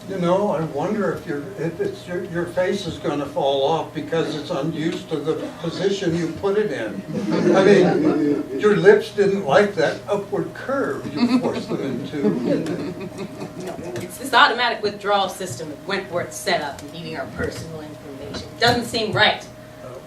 Speaker 6: You know, I wonder if your face is going to fall off because it's unused to the position you put it in. I mean, your lips didn't like that upward curve you forced them into.
Speaker 4: It's this automatic withdrawal system that Wentworth set up in needing our personal information. Doesn't seem right.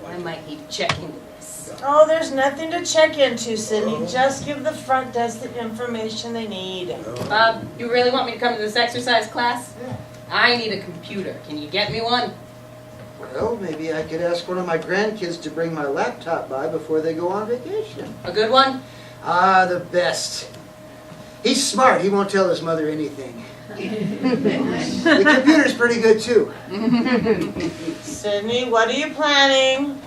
Speaker 4: I might need to check into this.
Speaker 3: Oh, there's nothing to check into, Sidney. Just give the front desk the information they need.
Speaker 4: Bob, you really want me to come to this exercise class?
Speaker 5: Yeah.
Speaker 4: I need a computer. Can you get me one?
Speaker 5: Well, maybe I could ask one of my grandkids to bring my laptop by before they go on vacation.
Speaker 4: A good one?
Speaker 5: Ah, the best. He's smart. He won't tell his mother anything. The computer's pretty good, too.
Speaker 3: Sidney, what are you planning?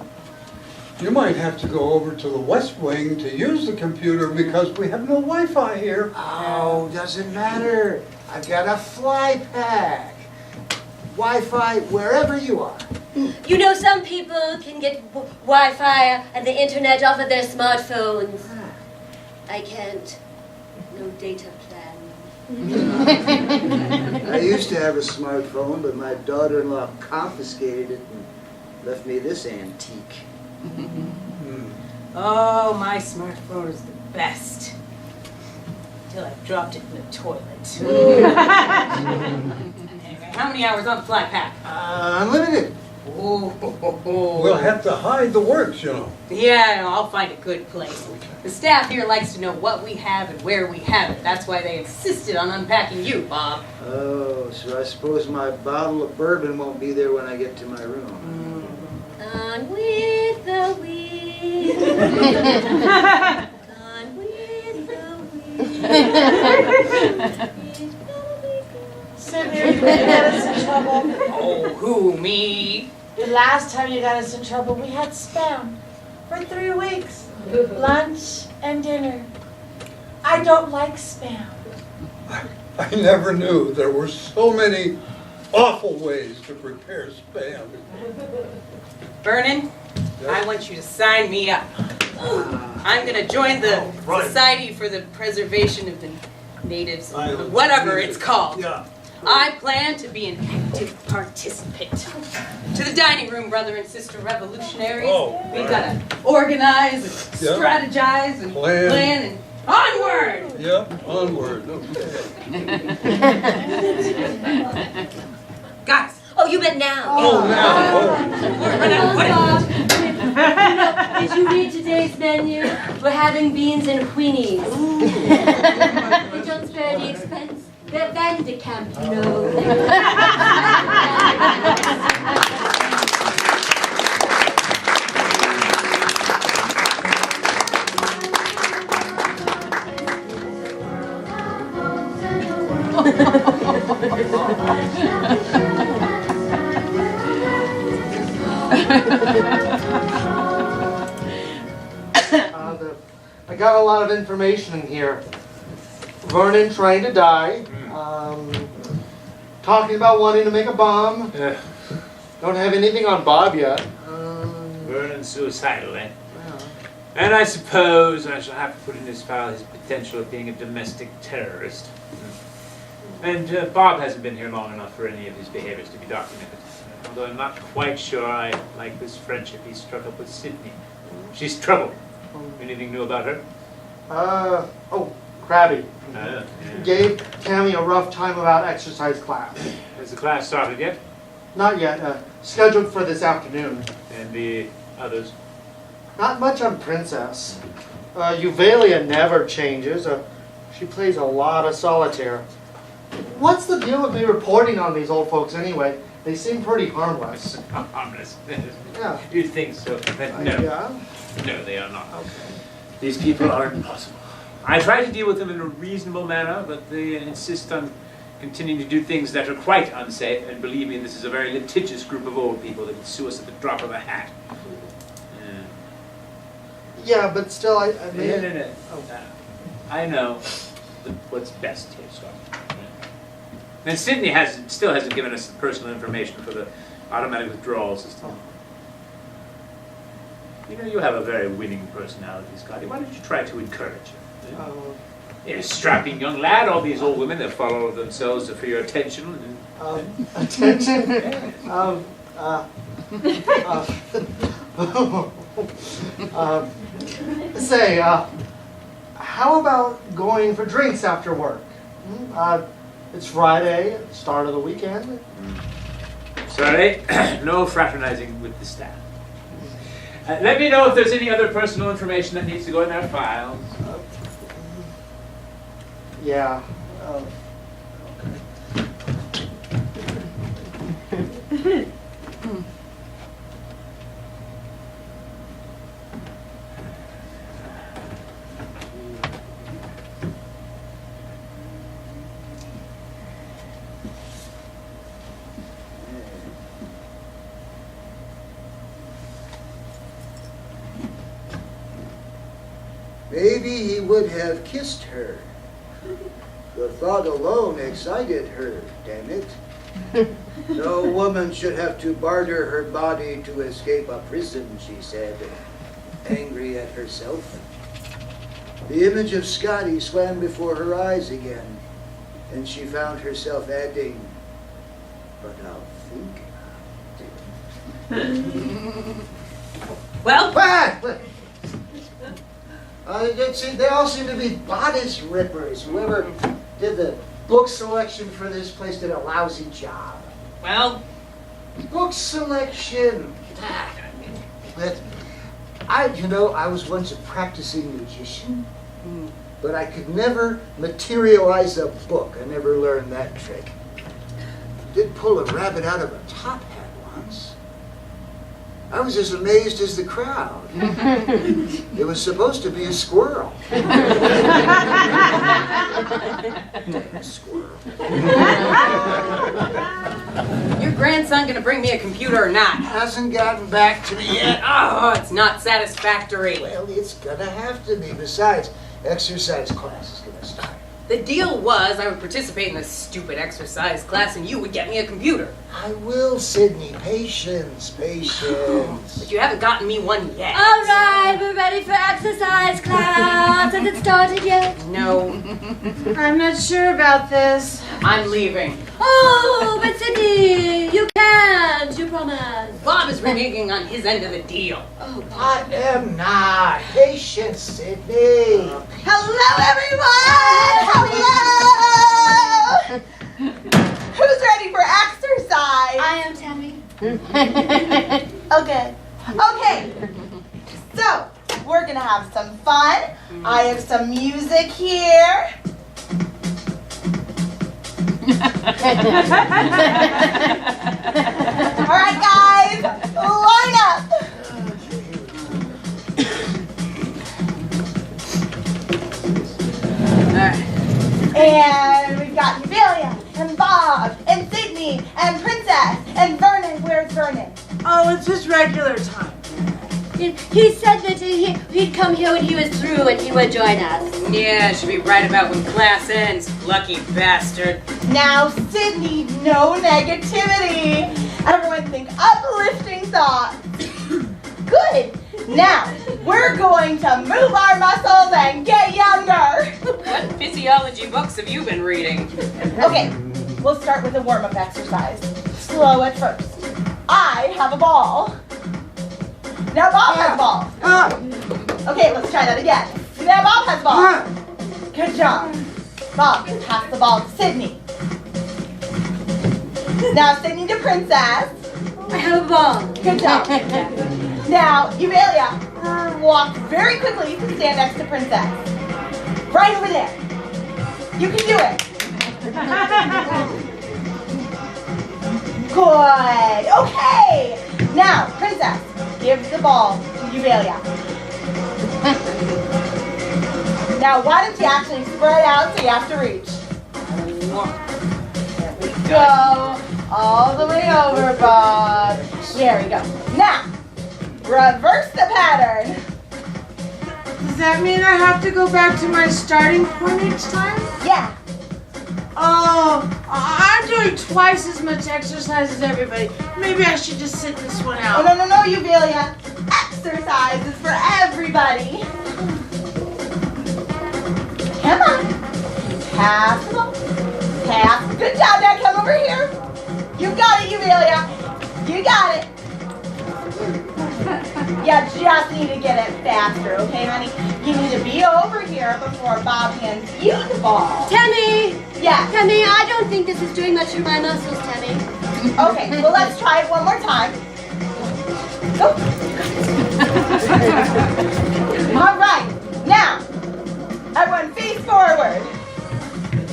Speaker 6: You might have to go over to the West Wing to use the computer because we have no Wi-Fi here.
Speaker 5: Oh, doesn't matter. I've got a fly pack. Wi-Fi wherever you are.
Speaker 7: You know, some people can get Wi-Fi and the internet off of their smartphones. I can't. No data plan.
Speaker 5: I used to have a smartphone, but my daughter-in-law confiscated it and left me this antique.
Speaker 4: Oh, my smartphone is the best. Until I dropped it in the toilet. Anyway, how many hours on the fly pack?
Speaker 5: Unlimited.
Speaker 6: We'll have to hide the works, you know.
Speaker 4: Yeah, no, I'll find a good place. The staff here likes to know what we have and where we have it. That's why they insisted on unpacking you, Bob.
Speaker 5: Oh, so I suppose my bottle of bourbon won't be there when I get to my room.
Speaker 7: On with the wind. On with the wind.
Speaker 3: Sidney, are you going to get us in trouble?
Speaker 4: Oh, who, me?
Speaker 3: The last time you got us in trouble, we had spam for 3 weeks. Lunch and dinner. I don't like spam.
Speaker 6: I never knew there were so many awful ways to prepare spam.
Speaker 4: Vernon, I want you to sign me up. I'm going to join the Society for the Preservation of the Natives, whatever it's called.
Speaker 6: Yeah.
Speaker 4: I plan to be an active participant. To the dining room, brother and sister revolutionaries. We've got to organize and strategize and plan and onward!
Speaker 6: Yep, onward. Okay.
Speaker 4: Guys!
Speaker 7: Oh, you meant now.
Speaker 6: Oh, now.
Speaker 7: Did you read today's menu? We're having beans and weenies. They don't spare the expense. They're Vandecamp, you know.
Speaker 2: I got a lot of information in here. Vernon trying to die. Talking about wanting to make a bomb. Don't have anything on Bob yet.
Speaker 1: Vernon's suicidal, eh? And I suppose I shall have to put in his file his potential of being a domestic terrorist. And Bob hasn't been here long enough for any of his behaviors to be documented. Although I'm not quite sure I like this friendship he struck up with Sidney. She's trouble. Anything new about her?
Speaker 2: Oh, Krabby.
Speaker 1: Yeah.
Speaker 2: Gave Tammy a rough time about exercise class.
Speaker 1: Has the class started yet?
Speaker 2: Not yet. Scheduled for this afternoon.
Speaker 1: And the others?
Speaker 2: Not much on Princess. Uvelia never changes. She plays a lot of solitaire. What's the deal with me reporting on these old folks anyway? They seem pretty harmless.
Speaker 1: Harmless.
Speaker 2: Yeah.
Speaker 1: You'd think so, but no.
Speaker 2: Yeah.
Speaker 1: No, they are not.
Speaker 2: Okay.
Speaker 1: These people are impossible. I try to deal with them in a reasonable manner, but they insist on continuing to do things that are quite unsafe, and believe me, this is a very litigious group of old people that would sue us at the drop of a hat.
Speaker 2: Yeah, but still, I mean...
Speaker 1: No. I know what's best here, Scotty. And Sidney still hasn't given us the personal information for the automatic withdrawal system. You know, you have a very winning personality, Scotty. Why don't you try to encourage her? You're a strapping young lad. All these old women that follow themselves for your attention.
Speaker 2: Attention? Say, how about going for drinks after work? It's Friday, start of the weekend.
Speaker 1: Sorry, no fraternizing with the staff. Let me know if there's any other personal information that needs to go in our files.
Speaker 2: Yeah. Okay.
Speaker 5: Maybe he would have kissed her. The thought alone excited her, damn it. No woman should have to barter her body to escape a prison, she said, angry at herself. The image of Scotty swam before her eyes again, and she found herself adding, but I'll think about it.
Speaker 4: Well,
Speaker 5: What? They all seem to be bodice rippers. Whoever did the book selection for this place did a lousy job.
Speaker 4: well,
Speaker 5: Book selection. I was once a practicing magician, but I could never materialize a book. I never learned that trick. Did pull a rabbit out of a top hat once. I was as amazed as the crowd. It was supposed to be a squirrel. Damn squirrel.
Speaker 4: your grandson gonna bring me a computer or not?
Speaker 5: Hasn't gotten back to me yet.
Speaker 4: Oh, it's not satisfactory.
Speaker 5: Well, it's gonna have to be. Besides, exercise class is gonna start.
Speaker 4: The deal was I would participate in this stupid exercise class and you would get me a computer.
Speaker 5: I will, Sidney. Patience.
Speaker 4: But you haven't gotten me one yet.
Speaker 7: All right, we're ready for exercise class. Has it started yet?
Speaker 4: No,
Speaker 3: I'm not sure about this.
Speaker 4: I'm leaving.
Speaker 7: Oh, but Sidney, you can't. You promised.
Speaker 4: Bob is reneging on his end of the deal.
Speaker 7: Oh,
Speaker 5: I am not. Patience, Sidney.
Speaker 8: Hello, everyone! Hello! Who's ready for exercise?
Speaker 7: I am Tammy.
Speaker 8: Okay. So, we're gonna have some fun. I have some music here. All right, guys, line up. And we've got Uvelia, and Bob, and Sidney, and Princess, and Vernon. Where's Vernon?
Speaker 3: Oh, it's his regular time.
Speaker 7: He said that he'd come here when he was through and he would join us.
Speaker 4: Yeah, should be right about when class ends, lucky bastard.
Speaker 8: Now, Sidney, no negativity. Everyone think uplifting thoughts. Good. Now, we're going to move our muscles and get younger.
Speaker 4: What physiology books have you been reading?
Speaker 8: Okay, we'll start with a warm-up exercise. Slow at first. I have a ball. Now Bob has a ball. Okay, let's try that again. Now Bob has a ball. Good job. Bob, pass the ball to Sidney. Now Sidney to Princess.
Speaker 7: I have a ball.
Speaker 8: Good job. Now, Uvelia, walk very quickly to stand next to Princess. Right over there. You can do it. Good. Okay. Now, Princess, give the ball to Uvelia. Now, why don't you actually spread out so you have to reach? There we go. All the way over, Bob. There we go. Now, reverse the pattern.
Speaker 3: Does that mean I have to go back to my starting point each time?
Speaker 8: Yeah.
Speaker 3: Oh, I'm doing twice as much exercise as everybody. Maybe I should just sit this one
Speaker 8: Oh,
Speaker 3: out.
Speaker 8: no, Uvelia. Exercise is for everybody. Come on. Pass the ball. Pass. Good job, now come over here. You got it, Uvelia. You got it. You just need to get it faster, okay, honey? You need to be over here before Bob hands you the ball.
Speaker 7: Tammy!
Speaker 8: Yeah.
Speaker 7: Tammy, I don't think this is doing much for my muscles, Tammy.
Speaker 8: Okay, well, let's try it one more time. Go. All right. Now, everyone face forward.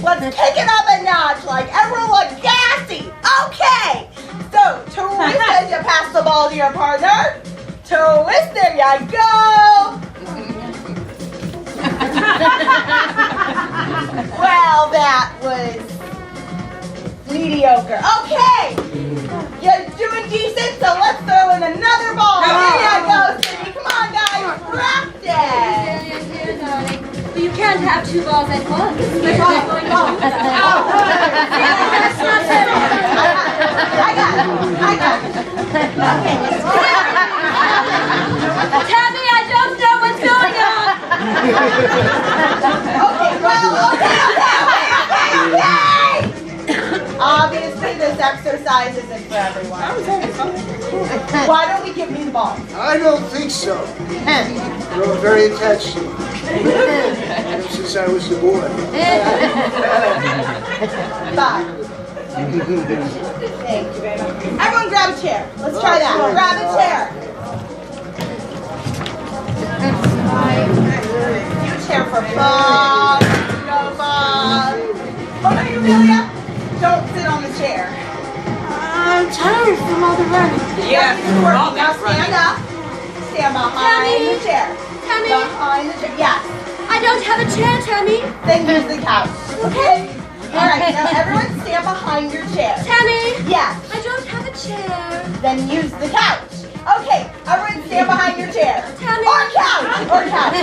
Speaker 8: Let's kick it up a notch, like everyone look gassy. Okay. So, twist as you pass the ball to your partner. Twist, there you go. Well, that was mediocre. Okay. You're doing decent, so let's throw in another ball. There you go, Sidney. Come on, guys. Practice.
Speaker 7: Here, darling. But you can't have two balls at once.
Speaker 8: I got it. Okay, let's go.
Speaker 7: Tammy, I don't know what's going on.
Speaker 8: Okay, well, okay. Obviously, this exercise isn't for everyone. Why don't we give me the ball?
Speaker 5: I don't think so. You're very attached to me. Ever since I was a boy.
Speaker 8: Bye. Thank you very much. Everyone grab a chair. Let's try that. Grab a chair. You chair for Bob. Go, Bob. Oh, no, Uvelia. Don't sit on the chair.
Speaker 3: I'm tired from all the running.
Speaker 8: Yeah. Now stand up. Stand behind the chair.
Speaker 7: Tammy,
Speaker 8: Behind the chair. Yes.
Speaker 7: I don't have a chair, Tammy.
Speaker 8: Then use the couch. Okay? All right. Now everyone stand behind your chair.
Speaker 7: Tammy,
Speaker 8: Yes.
Speaker 7: I don't have a chair.
Speaker 8: Then use the couch. Okay, everyone stand behind your chair.
Speaker 7: Tammy.
Speaker 8: Or couch. Or couch.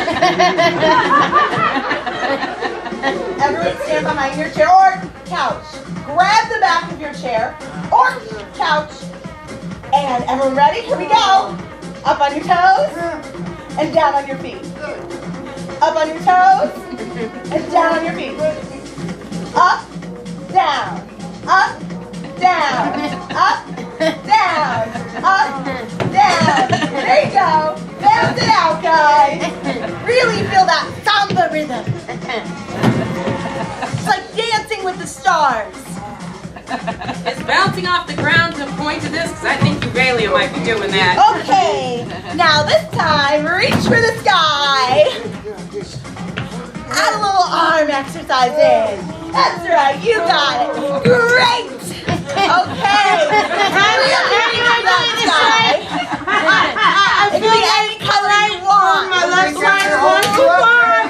Speaker 8: Everyone stand behind your chair or couch. Grab the back of your chair or couch. And everyone ready? Here we go. Up on your toes and down on your feet. Up on your toes and down on your feet. Up, down, up, down, up, down, up, down. There you go. Bounce it out, guys. Really feel that samba rhythm. It's like dancing with the stars.
Speaker 4: Is bouncing off the ground the point of this? Because I think Uvelia might be doing that.
Speaker 8: Okay, now this time, reach for the sky. Add a little arm exercise in. That's right, you got it. Great. Okay. Really reach for that sky. It can be any color you want.
Speaker 3: My left side's going too far.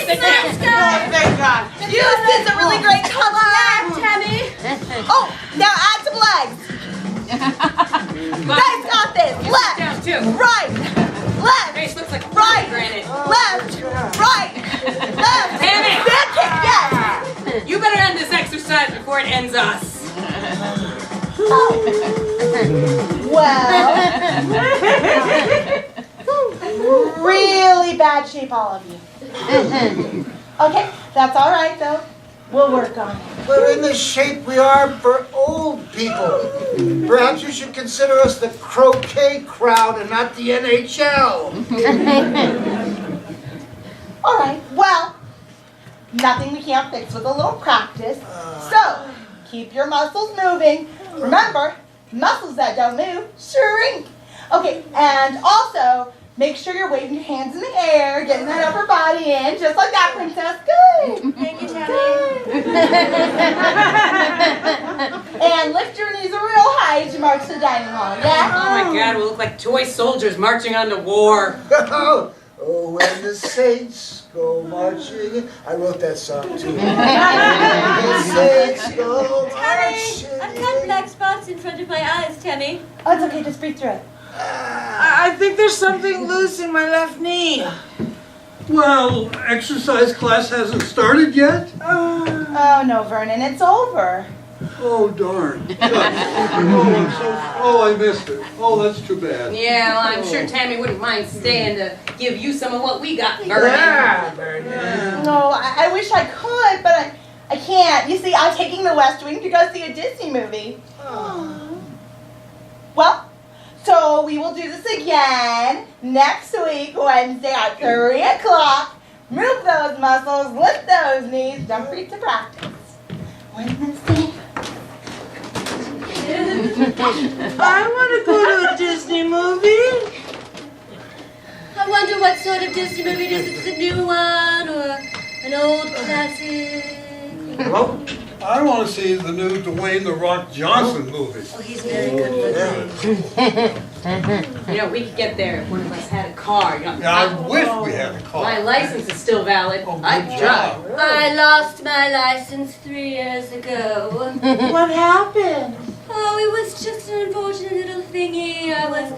Speaker 3: Thank God.
Speaker 8: Use this a really great color.
Speaker 7: Tammy.
Speaker 8: Oh, now add some legs. Guys got this. Left,
Speaker 4: Down too.
Speaker 8: right, left,
Speaker 4: Face looks like
Speaker 8: right,
Speaker 4: granite.
Speaker 8: left, right, left.
Speaker 4: Hammack.
Speaker 8: Back kick, yes.
Speaker 4: You better end this exercise before it ends us.
Speaker 8: Well, really bad shape, all of you. Okay, that's all right though. We'll work on it.
Speaker 5: We're in the shape we are for old people. Perhaps you should consider us the croquet crowd and not the NHL.
Speaker 8: All right, well, nothing we can't fix with a little practice. So, keep your muscles moving. Remember, muscles that don't move shrink. Okay, and also, Make sure you're waving your hands in the air, getting that upper body in, just like that, princess. Good.
Speaker 7: Thank you, Tammy.
Speaker 8: And lift your knees real high as you march to the dining hall, yeah?
Speaker 4: Oh my God, we look like toy soldiers marching on to war.
Speaker 5: Oh, when the saints go marching in. I wrote that song too. When the saints go marching
Speaker 7: I've got black spots in front of my eyes, Tammy.
Speaker 8: Oh, it's okay, just breathe through it.
Speaker 3: I think there's something loose in my left knee.
Speaker 6: Well, exercise class hasn't started yet?
Speaker 8: Oh, no, Vernon, it's over.
Speaker 6: Oh, darn. Oh, I missed it. Oh, that's too bad.
Speaker 4: Yeah, well, I'm sure Tammy wouldn't mind staying to give you some of what we got, Vernon.
Speaker 8: No, I wish I could, but I can't. You see, I'm taking the West Wing to go see a Disney movie. Well, so we will do this again next week, Wednesday at 3 o'clock. Move those muscles, lift those knees, don't forget to practice. Wednesday.
Speaker 3: I want to go to a Disney movie.
Speaker 7: I wonder what sort of Disney movie it is. If it's a new one or an old classic.
Speaker 6: Well, I want to see the new Dwayne "The Rock" Johnson movie.
Speaker 7: Oh, he's very good looking.
Speaker 4: You know, we could get there if one of us had a car. You know,
Speaker 6: Yeah, I wish we had a
Speaker 4: my
Speaker 6: car.
Speaker 4: license is still valid.
Speaker 6: Oh,
Speaker 4: I
Speaker 6: good
Speaker 4: drive.
Speaker 6: job.
Speaker 7: I lost my license 3 years ago.
Speaker 3: What happened?
Speaker 7: Oh, it was just an unfortunate little thingy. I was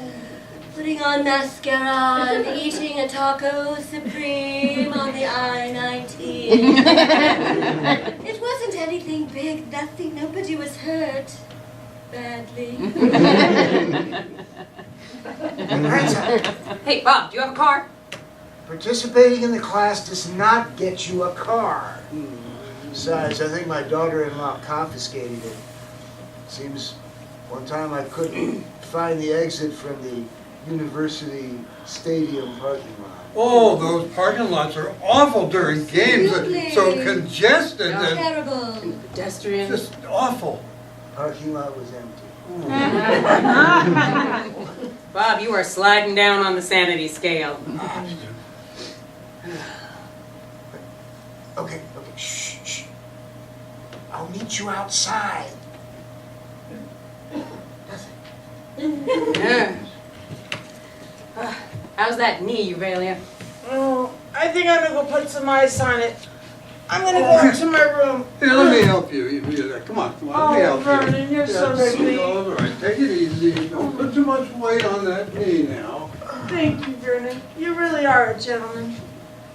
Speaker 7: putting on mascara and eating a taco supreme on the I-19. It wasn't anything big, nothing, nobody was hurt badly.
Speaker 4: Hey, Bob, do you have a car?
Speaker 5: Participating in the class does not get you a car. Besides, I think my daughter-in-law confiscated it. Seems one time I couldn't find the exit from the University Stadium parking lot.
Speaker 6: Oh, those parking lots are awful during games.
Speaker 7: Absolutely.
Speaker 6: So congested
Speaker 4: Yeah.
Speaker 6: and
Speaker 7: Terrible.
Speaker 4: Pedestrians.
Speaker 6: just awful.
Speaker 5: Parking lot was empty.
Speaker 4: Bob, you are sliding down on the sanity scale.
Speaker 5: Okay, shh. I'll meet you outside.
Speaker 4: Yeah. How's that knee, Uvelia?
Speaker 3: Oh, I think I'm gonna go put some ice on it. I'm gonna go up to my room.
Speaker 6: Here, let me help you. Come on, let me
Speaker 3: Oh,
Speaker 6: help you.
Speaker 3: Vernon, you're so sweet.
Speaker 6: All right, take it easy. Don't put too much weight on that knee now.
Speaker 3: Thank you, Vernon. You really are a gentleman.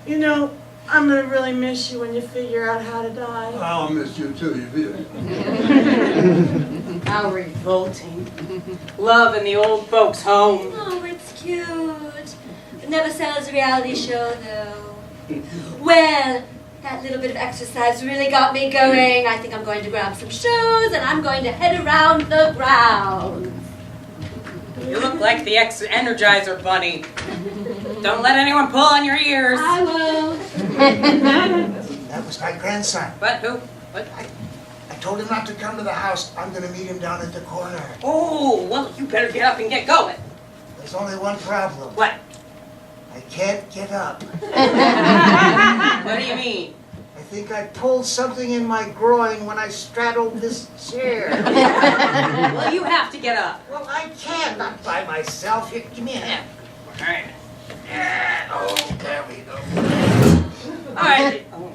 Speaker 3: You know, I'm gonna really miss you when you figure out how to die.
Speaker 6: I'll miss you too, you.
Speaker 4: How revolting. Love in the old folks' home.
Speaker 7: Oh, it's cute. It never sells a reality show, though. Well, that little bit of exercise really got me going. I think I'm going to grab some shows and I'm going to head around the grounds.
Speaker 4: You look like the Energizer Bunny. Don't let anyone pull on your ears.
Speaker 7: I will.
Speaker 5: That was my grandson.
Speaker 4: What? Who? What?
Speaker 5: I told him not to come to the house. I'm gonna meet him down at the corner.
Speaker 4: Oh, well, you better get up and get going.
Speaker 5: There's only one problem.
Speaker 4: What?
Speaker 5: I can't get up.
Speaker 4: What do you mean?
Speaker 5: I think I pulled something in my groin when I straddled this chair.
Speaker 4: Well, you have to get up.
Speaker 5: Well, I can't, not by myself. Here, give me a hand.
Speaker 4: All right.
Speaker 5: Oh, there we go.
Speaker 4: All right. Oh,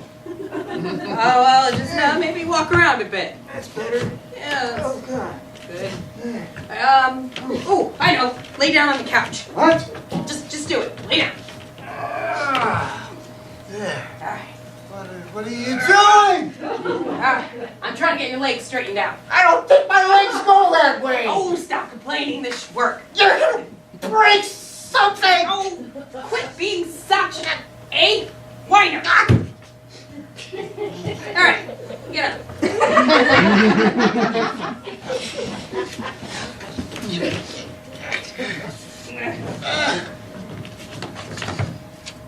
Speaker 4: well, just maybe walk around a bit.
Speaker 5: That's better.
Speaker 4: Yeah.
Speaker 5: Oh, God.
Speaker 4: Good. Oh, I know. Lay down on the couch.
Speaker 5: What?
Speaker 4: Just do it. Lay down.
Speaker 5: There.
Speaker 4: All right.
Speaker 5: What are you doing?
Speaker 4: I'm trying to get your legs straightened out.
Speaker 5: I don't think my legs go that way.
Speaker 4: Oh, stop complaining. This should work.
Speaker 5: You're gonna break something.
Speaker 4: Oh, quit being such a whiner. All right, get up.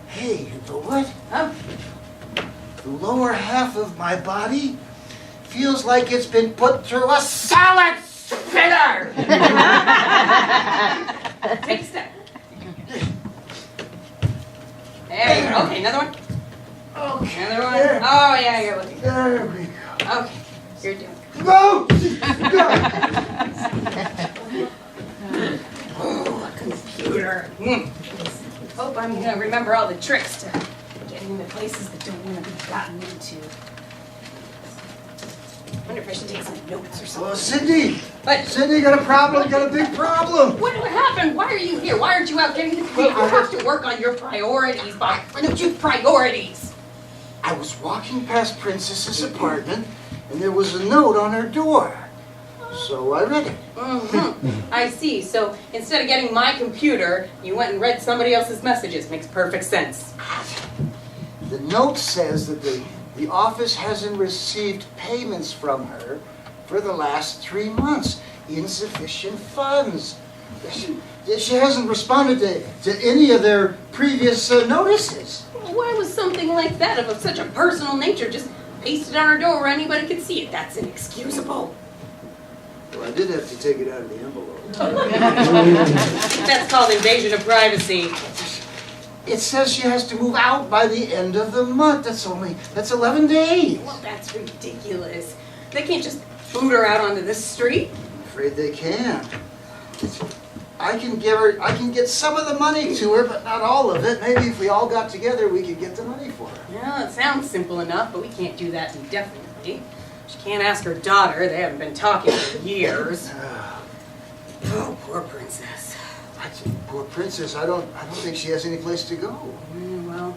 Speaker 5: Hey, you know what?
Speaker 4: Huh?
Speaker 5: The lower half of my body feels like it's been put through a salad spinner.
Speaker 4: Take a step. computer. Hope I'm gonna remember all the tricks to getting into places that don't want to be gotten into. I wonder if I should take some notes or something.
Speaker 5: Well, Sidney!
Speaker 4: What?
Speaker 5: Sidney, got a problem, got a big problem!
Speaker 4: What happened? Why are you here? Why aren't you out getting the computer? You have to work on your priorities, Bob. Why don't you have priorities?
Speaker 5: I was walking past Princess's apartment, and there was a note on her door. So I read it.
Speaker 4: I see. So instead of getting my computer, you went and read somebody else's messages. Makes perfect sense.
Speaker 5: The note says that the office hasn't received payments from her for the last 3 months. Insufficient funds. She hasn't responded to any of their previous notices.
Speaker 4: Why was something like that of such a personal nature just pasted on her door where anybody could see it? That's inexcusable.
Speaker 5: Well, I did have to take it out of the envelope.
Speaker 4: That's called invasion of privacy.
Speaker 5: It says she has to move out by the end of the month. That's 11 days.
Speaker 4: Well, that's ridiculous. They can't just boot her out onto the street.
Speaker 5: I'm afraid they can. I can get some of the money to her, but not all of it. Maybe if we all got together, we could get the money for her.
Speaker 4: Yeah, it sounds simple enough, but we can't do that indefinitely. She can't ask her daughter. They haven't been talking for years. Oh, poor princess.
Speaker 5: Poor princess. I don't think she has any place to go.
Speaker 4: Well,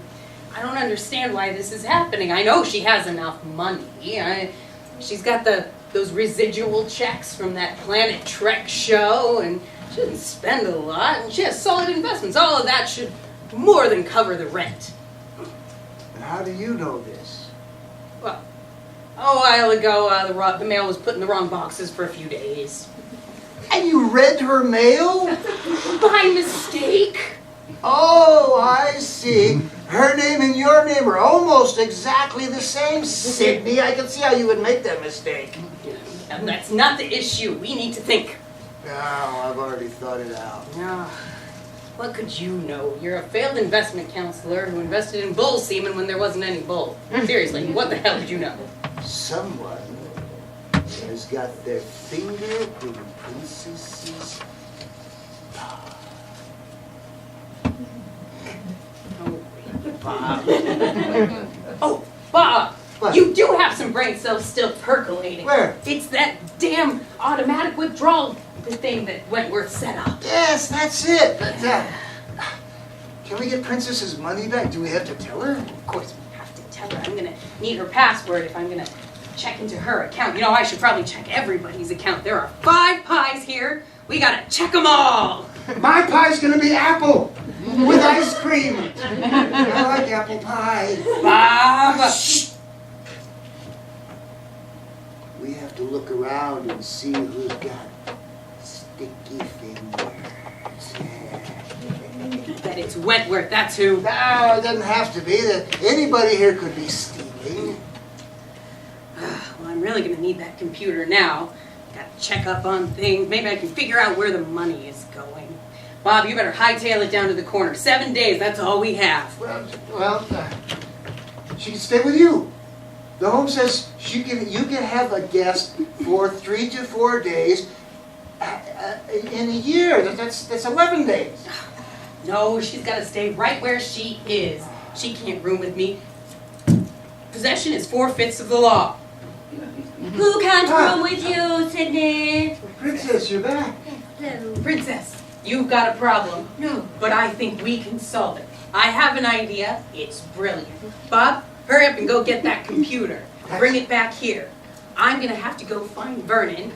Speaker 4: I don't understand why this is happening. I know she has enough money. She's got those residual checks from that Planet Trek show, and she doesn't spend a lot, and she has solid investments. All of that should more than cover the rent.
Speaker 5: And how do you know this?
Speaker 4: Well, a while ago, the mail was put in the wrong boxes for a few days.
Speaker 5: And you read her mail?
Speaker 4: By mistake?
Speaker 5: Oh, I see. Her name and your name are almost exactly the same, Sidney. I can see how you would make that mistake.
Speaker 4: And that's not the issue. We need to think.
Speaker 5: No, I've already thought it out.
Speaker 4: No. What could you know? You're a failed investment counselor who invested in bull semen when there wasn't any bull. Seriously, what the hell did you know?
Speaker 5: Someone has got their finger in Princess's pie.
Speaker 4: Bob. Oh, Bob!
Speaker 5: What?
Speaker 4: You do have some brain cells still percolating.
Speaker 5: Where?
Speaker 4: It's that damn automatic withdrawal thing that Wentworth set up.
Speaker 5: Yes, that's it. But, can we get Princess's money back? Do we have to tell her?
Speaker 4: Of course we have to tell her. I'm gonna need her password if I'm gonna check into her account. You know, I should probably check everybody's account. There are 5 pies here. We gotta check them all.
Speaker 5: My pie's gonna be apple with ice cream. I like apple pie.
Speaker 4: Bob!
Speaker 5: Shh. We have to look around and see who's got sticky fingers.
Speaker 4: Bet it's Wentworth, that's who.
Speaker 5: No, it doesn't have to be. Anybody here could be stealing.
Speaker 4: Well, I'm really gonna need that computer now. Gotta check up on things. Maybe I can figure out where the money is going. Bob, you better hightail it down to the corner. 7 days, that's all we have.
Speaker 5: Well, she can stay with you. The home says you can have a guest for 3 to 4 days in a year. That's 11 days.
Speaker 4: No, she's gotta stay right where she is. She can't room with me. Possession is 4/5 of the law.
Speaker 7: Who can't room with you, Sidney?
Speaker 5: Princess, you're back.
Speaker 7: Hello.
Speaker 4: Princess, you've got a problem.
Speaker 7: No.
Speaker 4: But I think we can solve it. I have an idea. It's brilliant. Bob, hurry up and go get that computer. Bring it back here. I'm gonna have to go find Vernon.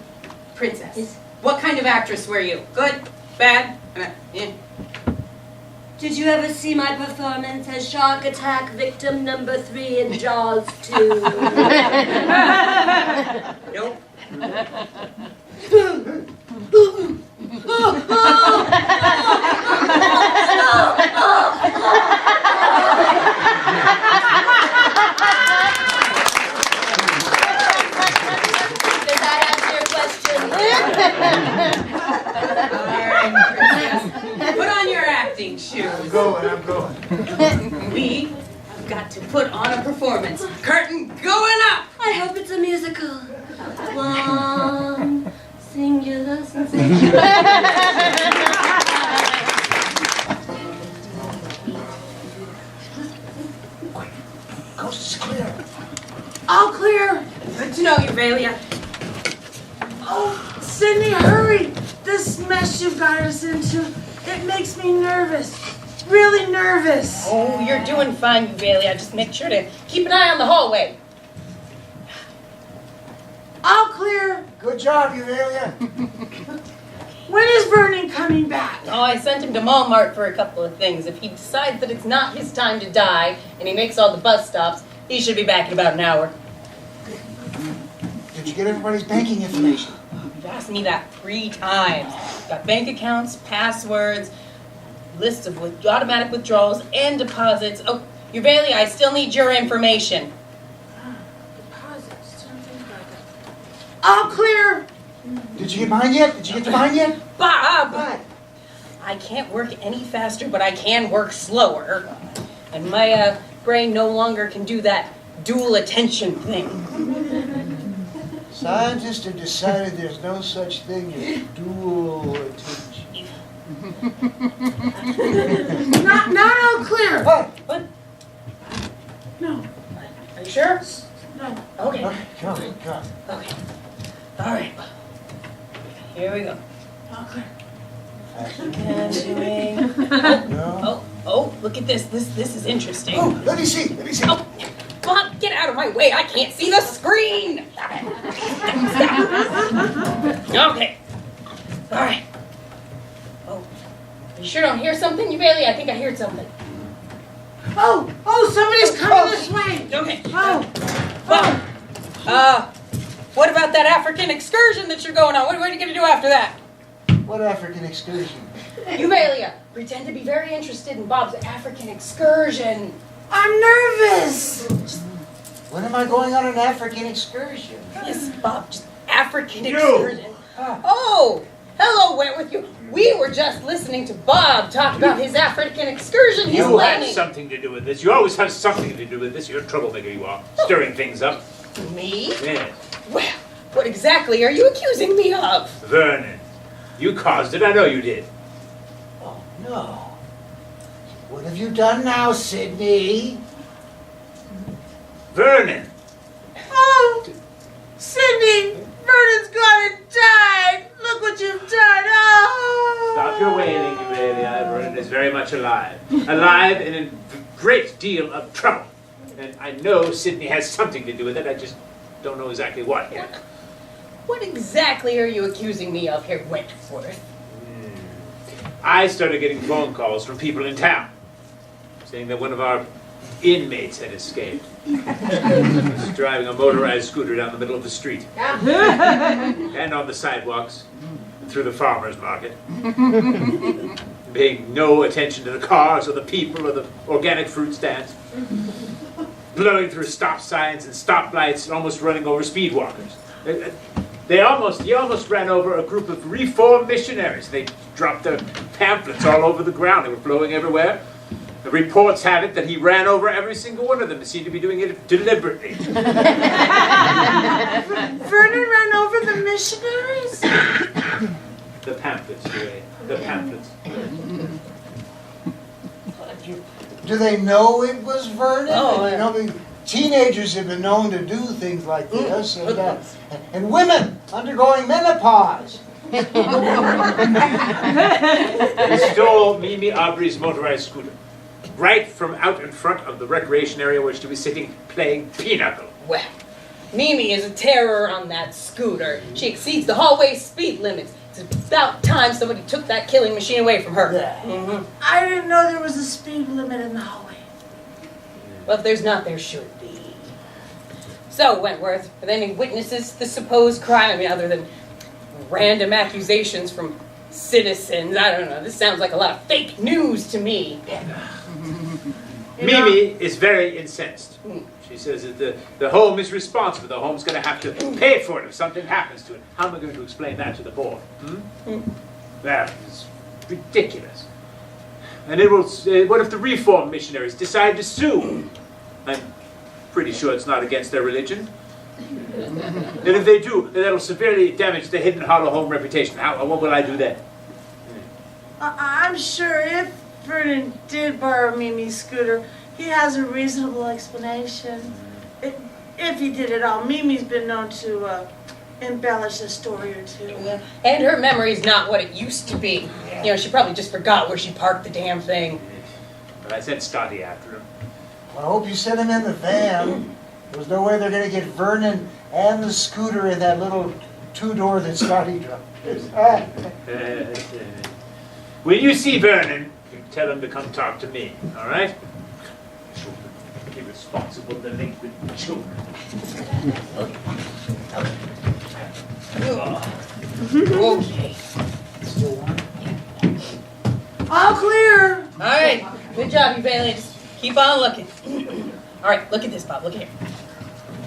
Speaker 4: Princess,
Speaker 7: Yes.
Speaker 4: what kind of actress were you? Good? Bad?
Speaker 7: Did you ever see my performance as Shark Attack victim number 3 in Jaws 2?
Speaker 4: Nope.
Speaker 7: Does that answer your question?
Speaker 4: All right, Princess. Put on your acting shoes.
Speaker 5: I'm going.
Speaker 4: We have got to put on a performance. Curtain going up!
Speaker 7: I hope it's a musical. One singular sensation.
Speaker 4: Uvelia.
Speaker 3: Oh, Sidney, hurry! This mess you've got us into, it makes me nervous. Really nervous.
Speaker 4: Oh, you're doing fine, Uvelia. Just make sure to keep an eye on the hallway.
Speaker 3: All clear.
Speaker 5: Good job, Uvelia.
Speaker 3: When is Vernon coming back?
Speaker 4: Oh, I sent him to Walmart for a couple of things. If he decides that it's not his time to die, and he makes all the bus stops, he should be back in about an hour.
Speaker 5: Did you get everybody's banking information?
Speaker 4: You've asked me that 3 times. Got bank accounts, passwords, lists of automatic withdrawals and deposits. Oh, Uvelia, I still need your information.
Speaker 3: Deposits, something like that. All clear.
Speaker 5: Did you get mine yet? Did you get to mine yet?
Speaker 4: Bob!
Speaker 5: What?
Speaker 4: I can't work any faster, but I can work slower. And my brain no longer can do that dual attention thing.
Speaker 5: Scientists have decided there's no such thing as dual attention.
Speaker 3: Not all clear.
Speaker 5: What?
Speaker 3: No.
Speaker 4: Are you sure?
Speaker 3: No.
Speaker 4: Okay.
Speaker 5: Okay, come.
Speaker 4: Okay. All right. Here we go.
Speaker 3: All clear.
Speaker 4: Continuing.
Speaker 5: No.
Speaker 4: Oh, look at this. This is interesting.
Speaker 5: Oh, let me see.
Speaker 4: Oh, Bob, get out of my way. I can't see the screen. Okay. All right. Oh, you sure don't hear something, Uvelia? I think I heard something.
Speaker 3: Oh, somebody's coming this way.
Speaker 4: Okay.
Speaker 3: Oh.
Speaker 4: What about that African excursion that you're going on? What are you going to do after that?
Speaker 5: What African excursion?
Speaker 4: Uvelia, pretend to be very interested in Bob's African excursion.
Speaker 3: I'm nervous.
Speaker 5: When am I going on an African excursion?
Speaker 4: Yes, Bob, just African excursion. Oh, hello, Wentworth. We were just listening to Bob talk about his African excursion he's
Speaker 1: You have
Speaker 4: planning.
Speaker 1: something to do with this. You always have something to do with this. You're a troublemaker, you are. Stirring things up.
Speaker 4: Me?
Speaker 1: Yes.
Speaker 4: Well, what exactly are you accusing me of?
Speaker 1: Vernon. You caused it. I know you did.
Speaker 5: Oh, no. What have you done now, Sidney?
Speaker 1: Vernon.
Speaker 3: Oh, Sidney, Vernon's gonna die. Look what you've done. Oh.
Speaker 1: Stop your wailing, Uvelia. Vernon is very much alive. Alive and in a great deal of trouble. And I know Sidney has something to do with it. I just don't know exactly what yet.
Speaker 4: What exactly are you accusing me of here, Wentworth?
Speaker 1: I started getting phone calls from people in town saying that one of our inmates had escaped. He was driving a motorized scooter down the middle of the street and on the sidewalks through the farmer's market, paying no attention to the cars or the people or the organic fruit stands, blowing through stop signs and stoplights and almost running over speed walkers. He almost ran over a group of reformed missionaries. They dropped their pamphlets all over the ground. They were blowing everywhere. The reports have it that he ran over every single one of them. He seemed to be doing it deliberately.
Speaker 3: Vernon ran over the missionaries?
Speaker 1: The pamphlets, Pere. The pamphlets.
Speaker 5: Do they know it was Vernon?
Speaker 4: Oh,
Speaker 5: You know, the teenagers have been known to do things like this, and women undergoing menopause.
Speaker 1: He stole Mimi Aubrey's motorized scooter right from out in front of the recreation area where she was sitting playing pinochle.
Speaker 4: Well, Mimi is a terror on that scooter. She exceeds the hallway speed limits. It's about time somebody took that killing machine away from her.
Speaker 3: I didn't know there was a speed limit in the hallway.
Speaker 4: Well, if there's not, there should be. So, Wentworth, are there any witnesses to the supposed crime? I mean, other than random accusations from citizens? I don't know. This sounds like a lot of fake news to me.
Speaker 1: Mimi is very incensed. She says that the home is responsible. The home's going to have to pay for it if something happens to it. How am I going to explain that to the board? That is ridiculous. And what if the reform missionaries decide to sue? I'm pretty sure it's not against their religion. And if they do, then that'll severely damage the Hidden Hollow home reputation. What will I do then?
Speaker 3: I'm sure if Vernon did borrow Mimi's scooter, he has a reasonable explanation. if he did it all. Mimi's been known to embellish a story or two.
Speaker 4: And her memory's not what it used to be. You know, she probably just forgot where she parked the damn thing.
Speaker 1: But I sent Scotty after him.
Speaker 9: I hope you sent him in the van. There's no way they're gonna get Vernon and the scooter in that little two-door that Scotty drove.
Speaker 1: When you see Vernon, you tell him to come talk to me, all right? Irresponsible, delinquent children.
Speaker 4: Okay.
Speaker 3: All clear.
Speaker 4: All right. Good job, Uvelia. Just keep on looking. All right, look at this, Bob. Look here.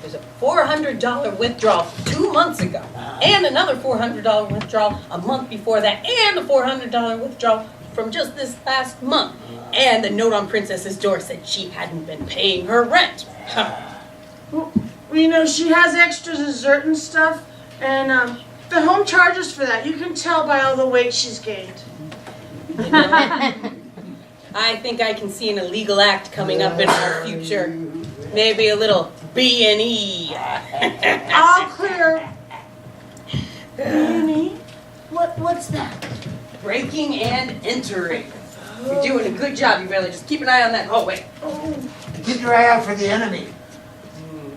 Speaker 4: There's a $400 withdrawal 2 months ago, and another $400 withdrawal a month before that, and a $400 withdrawal from just this last month. And the note on Princess's door said she hadn't been paying her rent.
Speaker 3: Well, you know, she has extra dessert and stuff, and the home charges for that. You can tell by all the weight she's gained.
Speaker 4: You know, I think I can see an illegal act coming up in our future. Maybe a little B&E.
Speaker 3: All clear. Layni, what's that?
Speaker 4: Breaking and entering. You're doing a good job, Uvelia. Just keep an eye on that hallway.
Speaker 9: Keep your eye out for the enemy.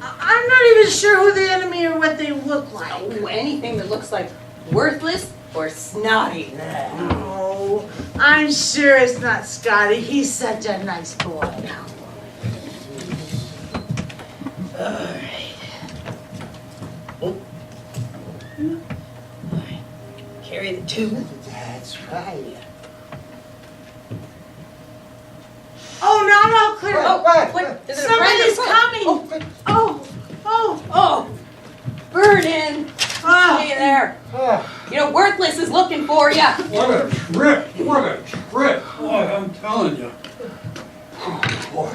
Speaker 3: I'm not even sure who the enemy or what they look like.
Speaker 4: Oh, anything that looks like worthless or snotty.
Speaker 3: Oh, I'm sure it's not Scotty. He's such a nice boy.
Speaker 4: Alright. Oh. Alright. Carry the two.
Speaker 9: That's right.
Speaker 3: Oh, not all clear.
Speaker 4: What? Is it a friend or
Speaker 3: Somebody's
Speaker 4: something?
Speaker 3: coming. Oh.
Speaker 4: Vernon!
Speaker 3: Ah.
Speaker 4: Hey there. You know, Worthless is looking for you.
Speaker 6: What a trip! What a trip! Boy, I'm telling you. Oh, boy.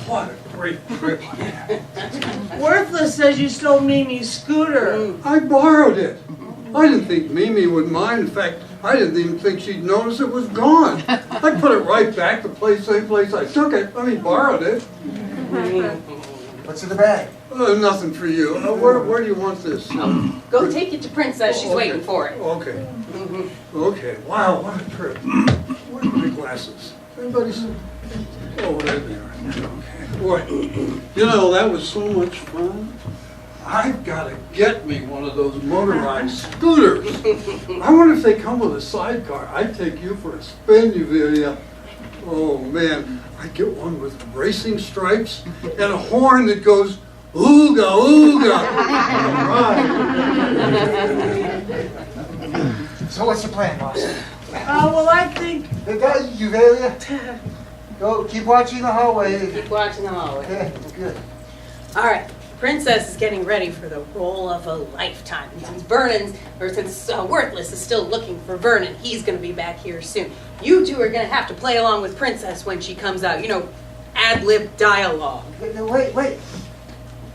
Speaker 6: What a great trip.
Speaker 3: Worthless says you stole Mimi's scooter.
Speaker 6: I borrowed it. I didn't think Mimi would mind. In fact, I didn't even think she'd notice it was gone. I put it right back the same place I took it. I mean, borrowed it.
Speaker 9: What's in the bag?
Speaker 6: Nothing for you. Where do you want this?
Speaker 4: Go take it to Princess. She's waiting for it.
Speaker 6: Okay. Okay. Wow, what a trip. Where are my glasses? Everybody see? Oh, there they are. Okay. Boy, you know, that was so much fun. I've got to get me one of those motorized scooters. I wonder if they come with a sidecar. I'd take you for a spin, Uvelia. Oh, man. I'd get one with racing stripes and a horn that goes, ooga, ooga. All right.
Speaker 9: So what's the plan, boss?
Speaker 3: Well, I think...
Speaker 9: Hey, guys, Uvelia. Go, keep watching the hallway.
Speaker 4: Keep watching the hallway.
Speaker 9: Okay, good.
Speaker 4: All right. Princess is getting ready for the role of a lifetime. Since Worthless is still looking for Vernon, he's going to be back here soon. You two are going to have to play along with Princess when she comes out. You know, ad-lib dialogue.
Speaker 9: No, wait.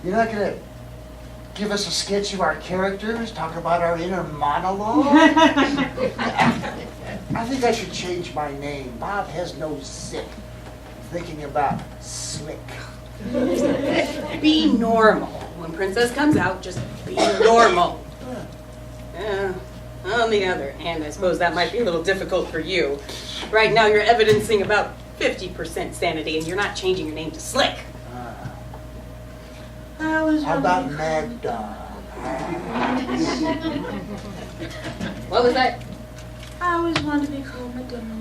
Speaker 9: You're not going to give us a sketch of our characters, talk about our inner monologue? I think I should change my name. Bob has no zip. Thinking about slick.
Speaker 4: Be normal. When Princess comes out, just be normal. On the other hand, I suppose that might be a little difficult for you. Right now, you're evidencing about 50% sanity, and you're not changing your name to Slick.
Speaker 9: How about Mad Dog?
Speaker 4: What was that?
Speaker 3: I always wanted to be called Madonna.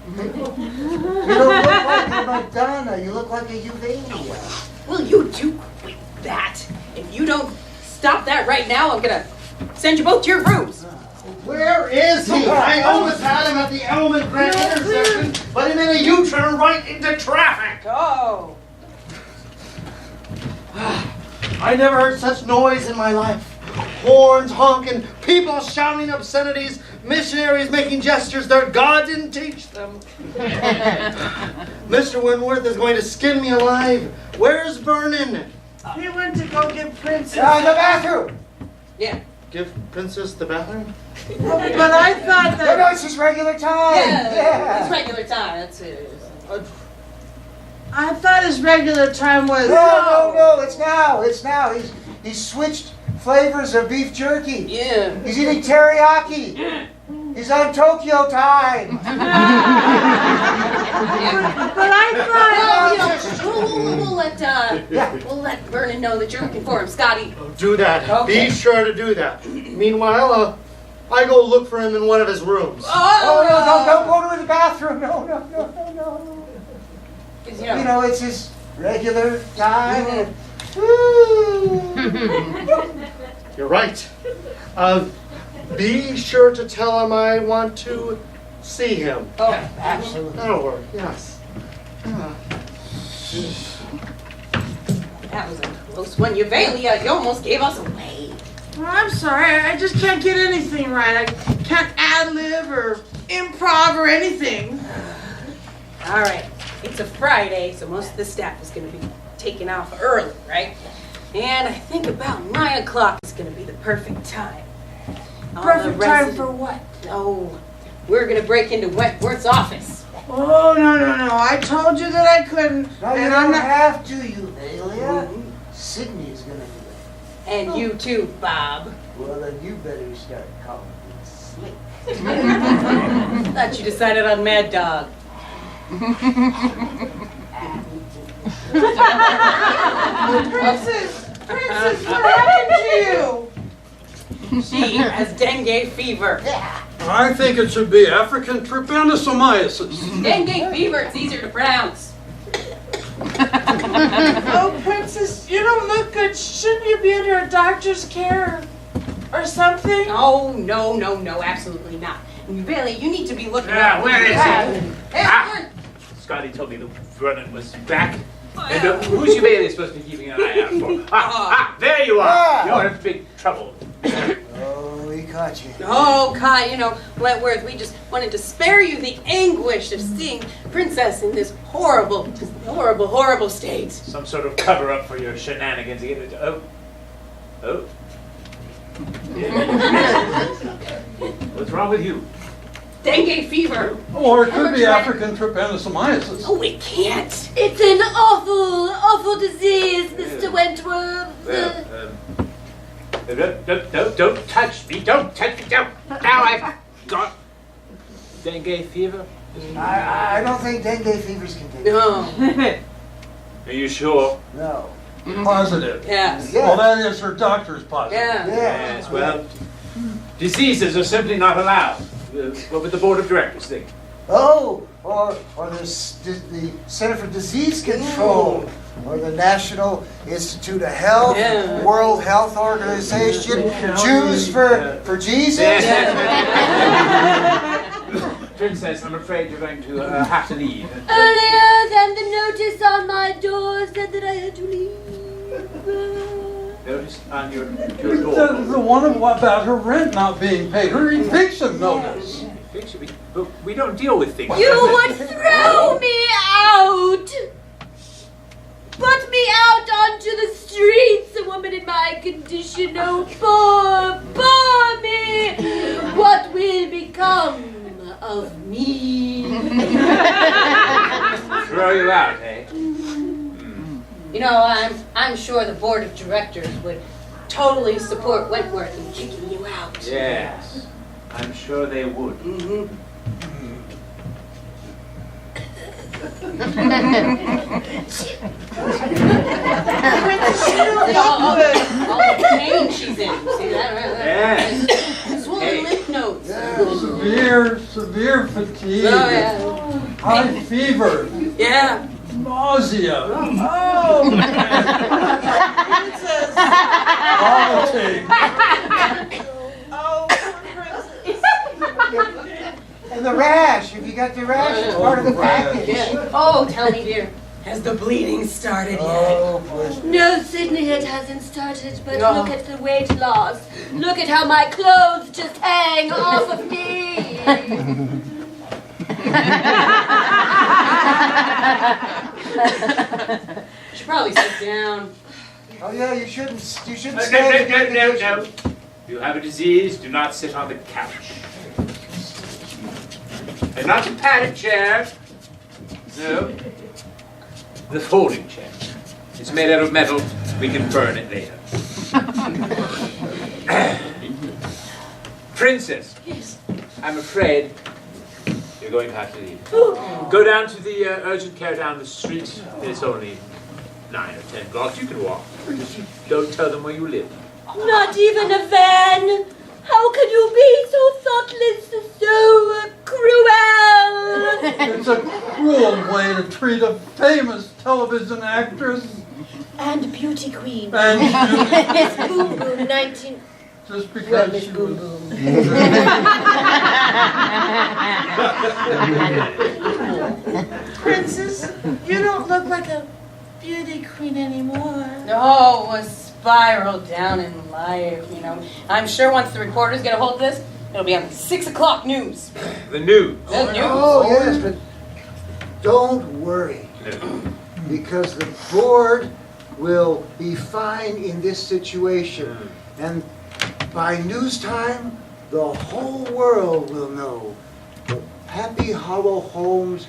Speaker 9: You don't look like a Madonna. You look like a Uvelia.
Speaker 4: Will you do quit that? If you don't stop that right now, I'm gonna send you both to your rooms.
Speaker 2: Where is he? I almost had him at the Element Grand intersection, but he made a U-turn right into traffic.
Speaker 4: Oh.
Speaker 2: I never heard such noise in my life. Horns honking, people shouting obscenities, missionaries making gestures that God didn't teach them. Mr. Wentworth is going to skin me alive. Where's Vernon?
Speaker 3: He went to go get Princess.
Speaker 9: In the bathroom.
Speaker 4: Yeah.
Speaker 2: Give Princess the bathroom?
Speaker 3: But I thought that...
Speaker 9: No, it's just regular time.
Speaker 4: Yeah. It's regular time. That's it.
Speaker 3: I thought his regular time was...
Speaker 9: No, it's now. He's switched flavors of beef jerky.
Speaker 4: Yeah.
Speaker 9: He's eating teriyaki. He's on Tokyo time.
Speaker 3: But I thought...
Speaker 4: We'll let Vernon know that you're looking for him, Scotty.
Speaker 2: Do that.
Speaker 4: Okay.
Speaker 2: Be sure to do that. Meanwhile, I go look for him in one of his rooms.
Speaker 9: Oh, no, don't go to the bathroom. No.
Speaker 4: 'Cause,
Speaker 9: You know, it's his regular time.
Speaker 2: You're right. Be sure to tell him I want to see him.
Speaker 9: Oh, absolutely.
Speaker 2: That'll work, yes.
Speaker 4: That was a close one. Uvelia, you almost gave us away.
Speaker 3: Well, I'm sorry, I just can't get anything right. I can't ad-lib or improv or anything.
Speaker 4: All right. It's a Friday, so most of the staff is going to be taken off early, right? And I think about 9 o'clock is going to be the perfect time. All the
Speaker 3: Perfect time
Speaker 4: residents-
Speaker 3: for what?
Speaker 4: Oh, we're going to break into Wentworth's office.
Speaker 3: Oh, no. I told you that I couldn't.
Speaker 9: No, you
Speaker 3: and
Speaker 9: don't
Speaker 3: I'm not...
Speaker 9: have to, Uvelia. Sydney is going to do it.
Speaker 4: And you too, Bob.
Speaker 9: Well, then you better start calling me Slick.
Speaker 4: Thought you decided on Mad Dog.
Speaker 3: Princess, what happened to you?
Speaker 4: She has dengue fever.
Speaker 6: I think it should be African trypanosomiasis.
Speaker 4: Dengue fever, it's easier to pronounce.
Speaker 3: Oh, Princess, you don't look good. Shouldn't you be under a doctor's care or something?
Speaker 4: Oh, no, absolutely not. Uvelia, you need to be looking
Speaker 1: Ah,
Speaker 4: out.
Speaker 1: where is he?
Speaker 4: Hey,
Speaker 1: Ah. Scotty told me the Vernon was back. And who's Uvelia supposed to be keeping an eye out for? There you are.
Speaker 9: Ah.
Speaker 1: You're in big trouble.
Speaker 9: Oh, we caught you.
Speaker 4: Oh, Kai, Wentworth, we just wanted to spare you the anguish of seeing Princess in this horrible state.
Speaker 1: Some sort of cover-up for your shenanigans. Oh. What's wrong with you?
Speaker 4: Dengue fever.
Speaker 6: Or it could be African trypanosomiasis.
Speaker 4: Oh, it can't.
Speaker 7: It's an awful disease, Mr. Wentworth.
Speaker 1: Don't touch me. Don't touch me. Don't. Now I've got dengue fever.
Speaker 9: I don't think dengue fever's contagious.
Speaker 4: No.
Speaker 1: Are you sure?
Speaker 9: No.
Speaker 6: Positive.
Speaker 4: Yes.
Speaker 9: Yeah.
Speaker 6: Well, that is her doctor's positive.
Speaker 4: Yeah.
Speaker 1: Yes, well, diseases are simply not allowed. What would the board of directors think?
Speaker 9: Oh, or the Center for Disease Control, or the National Institute of Health,
Speaker 4: Yeah.
Speaker 9: World Health Organization, Jews for Jesus.
Speaker 1: Princess, I'm afraid you're going to have to leave.
Speaker 7: Earlier than the notice on my door said that I had to leave.
Speaker 1: Notice on your
Speaker 6: The
Speaker 1: door.
Speaker 6: one about her rent not being paid, her eviction notice.
Speaker 1: But we don't deal with things.
Speaker 7: You would throw me out! Put me out onto the streets, a woman in my condition. Oh, poor me! What will become of me?
Speaker 1: Throw you out, eh?
Speaker 4: I'm sure the board of directors would totally support Wentworth in kicking you out.
Speaker 1: Yes, I'm sure they would.
Speaker 4: Mm-hmm. all the pain she's in. See that?
Speaker 1: Yes.
Speaker 4: Swollen lymph nodes.
Speaker 6: Severe fatigue,
Speaker 4: Oh, yeah.
Speaker 6: high fever,
Speaker 4: Yeah.
Speaker 6: nausea,
Speaker 3: Oh, Princess.
Speaker 6: vomiting.
Speaker 3: Oh, poor Princess.
Speaker 9: And the rash, if you got the rash, it's part of the package.
Speaker 4: Yeah. Oh, tell me, dear, has the bleeding started yet?
Speaker 9: Oh, boy.
Speaker 7: No, Sidney, it hasn't started, but
Speaker 4: No.
Speaker 7: look at the weight loss. Look at how my clothes just hang off of me.
Speaker 4: You should probably sit down.
Speaker 9: Oh, yeah, you shouldn't stand
Speaker 1: No. You have a disease, do not sit on the couch. And not the padded chair. No. the folding chair. It's made out of metal. We can burn it later. Princess.
Speaker 3: Yes.
Speaker 1: I'm afraid you're going to have to leave. Go down to the urgent care down the street. It's only 9 or 10 blocks. You can walk. Don't tell them where you live.
Speaker 7: Not even a van. How could you be so thoughtless, so cruel?
Speaker 6: It's a cruel way to treat a famous television actress.
Speaker 7: And beauty queen.
Speaker 6: And
Speaker 7: Miss Boom Boom, 19...
Speaker 6: just because
Speaker 7: Miss
Speaker 6: she
Speaker 7: Boom
Speaker 6: was...
Speaker 7: Boom.
Speaker 3: Princess, you don't look like a beauty queen anymore.
Speaker 4: Oh, it was spiraled down in life, you know. I'm sure once the reporters get a hold of this, it'll be on the 6 o'clock news.
Speaker 1: The news.
Speaker 4: The news.
Speaker 5: Oh, yes, but don't worry, because the board will be fine in this situation. And by news time, the whole world will know that Happy Hollow Homes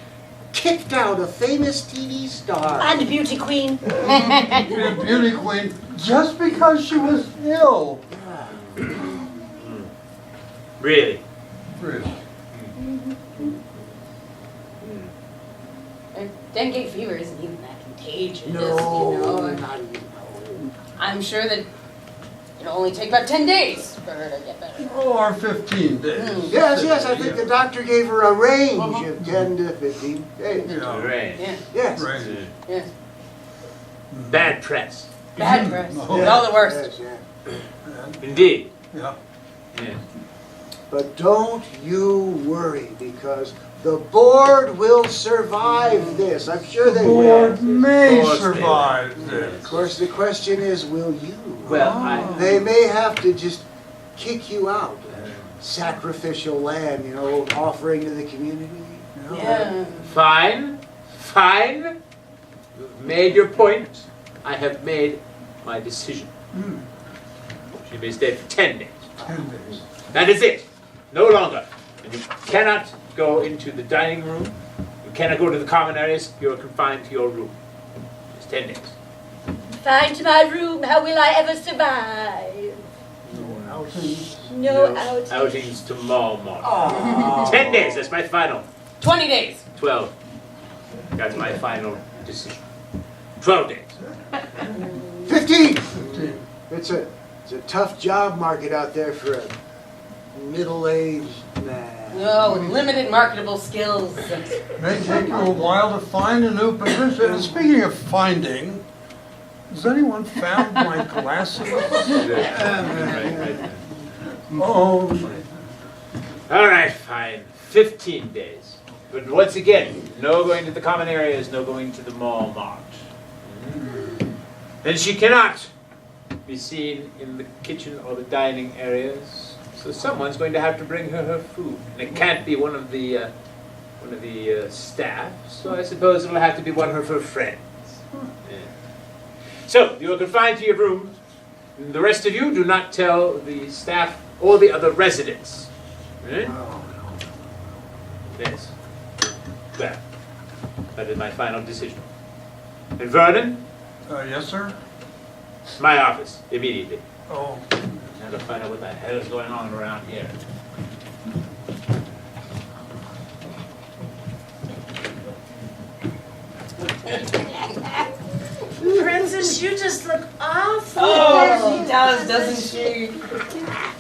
Speaker 5: kicked out a famous TV star.
Speaker 7: And beauty queen.
Speaker 6: beauty queen just because she was ill.
Speaker 1: Really?
Speaker 6: Really?
Speaker 4: And dengue fever isn't even that contagious,
Speaker 5: No,
Speaker 4: you know.
Speaker 5: not even.
Speaker 4: I'm sure that it'll only take about 10 days for her to get better.
Speaker 6: Or 15 days.
Speaker 5: Yes, I think the doctor gave her a range of 10 to 15 days.
Speaker 6: Yeah.
Speaker 1: Right.
Speaker 4: Yeah,
Speaker 5: Yes.
Speaker 6: Right.
Speaker 4: yeah.
Speaker 1: Bad press.
Speaker 4: Bad press.
Speaker 6: Oh.
Speaker 4: All the worst.
Speaker 5: Yes, yeah.
Speaker 1: Indeed.
Speaker 6: Yeah.
Speaker 1: Yeah.
Speaker 5: But don't you worry, because the board will survive this. I'm sure they will.
Speaker 6: Board may
Speaker 1: Of course they
Speaker 6: survive
Speaker 5: Of
Speaker 6: this.
Speaker 5: course, the question is, will you?
Speaker 1: Well,
Speaker 5: They may have to just kick you out. Sacrificial lamb, you know, offering to the community. You know?
Speaker 4: Yeah.
Speaker 1: Fine. Fine. You've made your point. I have made my decision. She may stay for 10 days.
Speaker 6: 10 days.
Speaker 1: That is it. No longer. And you cannot go into the dining room. You cannot go to the common areas. You are confined to your room. It's 10 days.
Speaker 7: Find my room, how will I ever survive? No outings.
Speaker 1: Outings tomorrow morning. 10 days. That's my final.
Speaker 4: 20 days.
Speaker 1: 12. That's my final decision. 12 days.
Speaker 5: 15! It's a tough job market out there for a middle-aged man.
Speaker 4: Oh, with limited marketable skills.
Speaker 6: May take you a while to find a new position. And speaking of finding, has anyone found my glasses? Oh,
Speaker 1: All right, fine. 15 days. But once again, no going to the common areas, no going to the mall mart. And she cannot be seen in the kitchen or the dining areas. So someone's going to have to bring her food. And it can't be one of the staff. So I suppose it'll have to be one of her friends. Yeah. So you are confined to your room. The rest of you do not tell the staff or the other residents. Right? Yes. Well, that is my final decision. And Vernon,
Speaker 6: yes, sir?
Speaker 1: my office, immediately.
Speaker 6: Oh.
Speaker 1: Now to find out what the hell is going on around here.
Speaker 3: Princess, you just look awful.
Speaker 4: Oh, she does, doesn't she?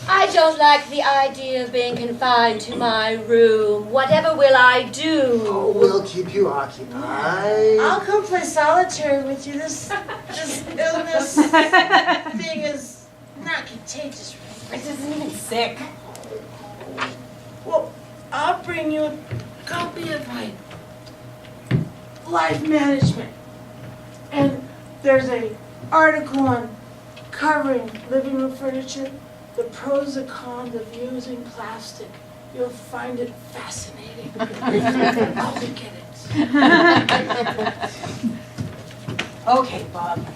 Speaker 7: I don't like the idea of being confined to my room. Whatever will I do?
Speaker 5: Oh, we'll keep you occupied.
Speaker 3: I'll come play solitaire with you. This illness thing is not contagious, right?
Speaker 4: It isn't even sick.
Speaker 3: Well, I'll bring you a copy of my life management. And there's a article on covering living room furniture, the pros and cons of using plastic. You'll find it fascinating. I'll get it.
Speaker 4: Okay, Bob.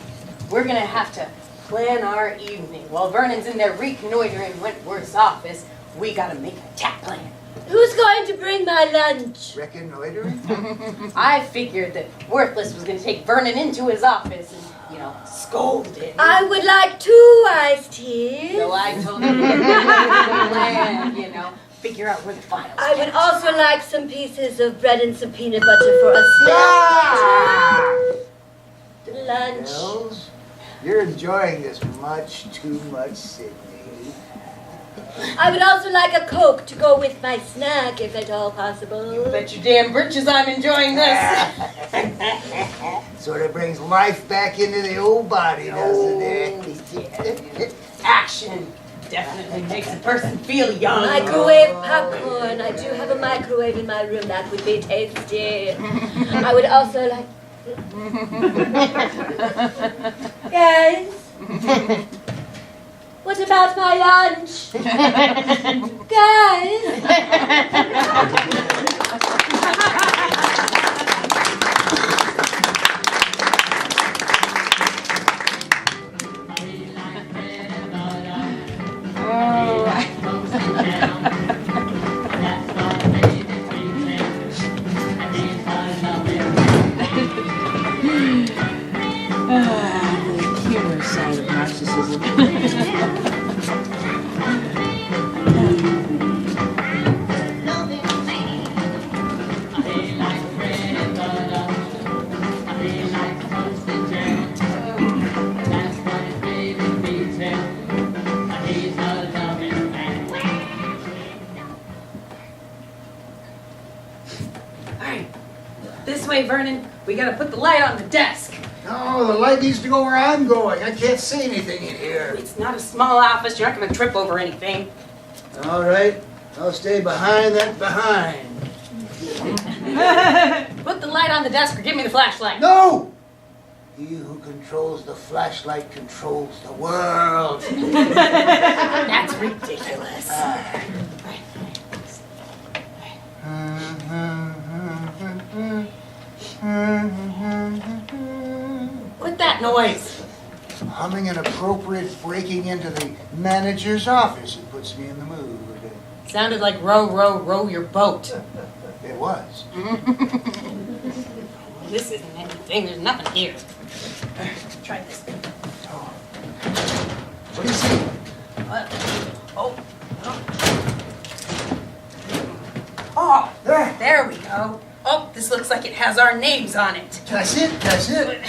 Speaker 4: We're gonna have to plan our evening. While Vernon's in there reconnoitering Wentworth's office, we gotta make an attack plan.
Speaker 7: Who's going to bring my lunch?
Speaker 5: Reconnoitering?
Speaker 4: I figured that Worthless was going to take Vernon into his office and, scold him.
Speaker 7: I would like 2 iced teas.
Speaker 4: So I told him to get plan, figure out where the files
Speaker 7: I would
Speaker 4: kept.
Speaker 7: also like some pieces of bread and some peanut butter for a snack. Lunch.
Speaker 5: Nels, you're enjoying this much too much, Sidney.
Speaker 7: I would also like a Coke to go with my snack, if at all possible.
Speaker 4: Bet your damn britches I'm enjoying this.
Speaker 5: Sort of brings life back into the old body, doesn't it?
Speaker 4: Action definitely makes a person feel young.
Speaker 7: Microwave popcorn. I do have a microwave in my room. That would be tasty. I would also like... Guys? What about my lunch? Guys?
Speaker 3: The humor side of narcissism.
Speaker 4: This way, Vernon. We gotta put the light on the desk.
Speaker 5: No, the light needs to go where I'm going. I can't see anything in here.
Speaker 4: It's not a small office. You're not gonna trip over anything.
Speaker 5: All right, I'll stay behind that behind.
Speaker 4: Put the light on the desk or give me the flashlight.
Speaker 5: No! He who controls the flashlight controls the world.
Speaker 4: That's ridiculous. What's that noise?
Speaker 5: Humming an appropriate breaking into the manager's office. It puts me in the mood.
Speaker 4: Sounded like row, row, row your boat.
Speaker 5: It was.
Speaker 4: This isn't anything. There's nothing here. Try this.
Speaker 5: What do you see?
Speaker 4: What? Oh, there we go. Oh, this looks like it has our names on it.
Speaker 5: Can I see it? Can I see it?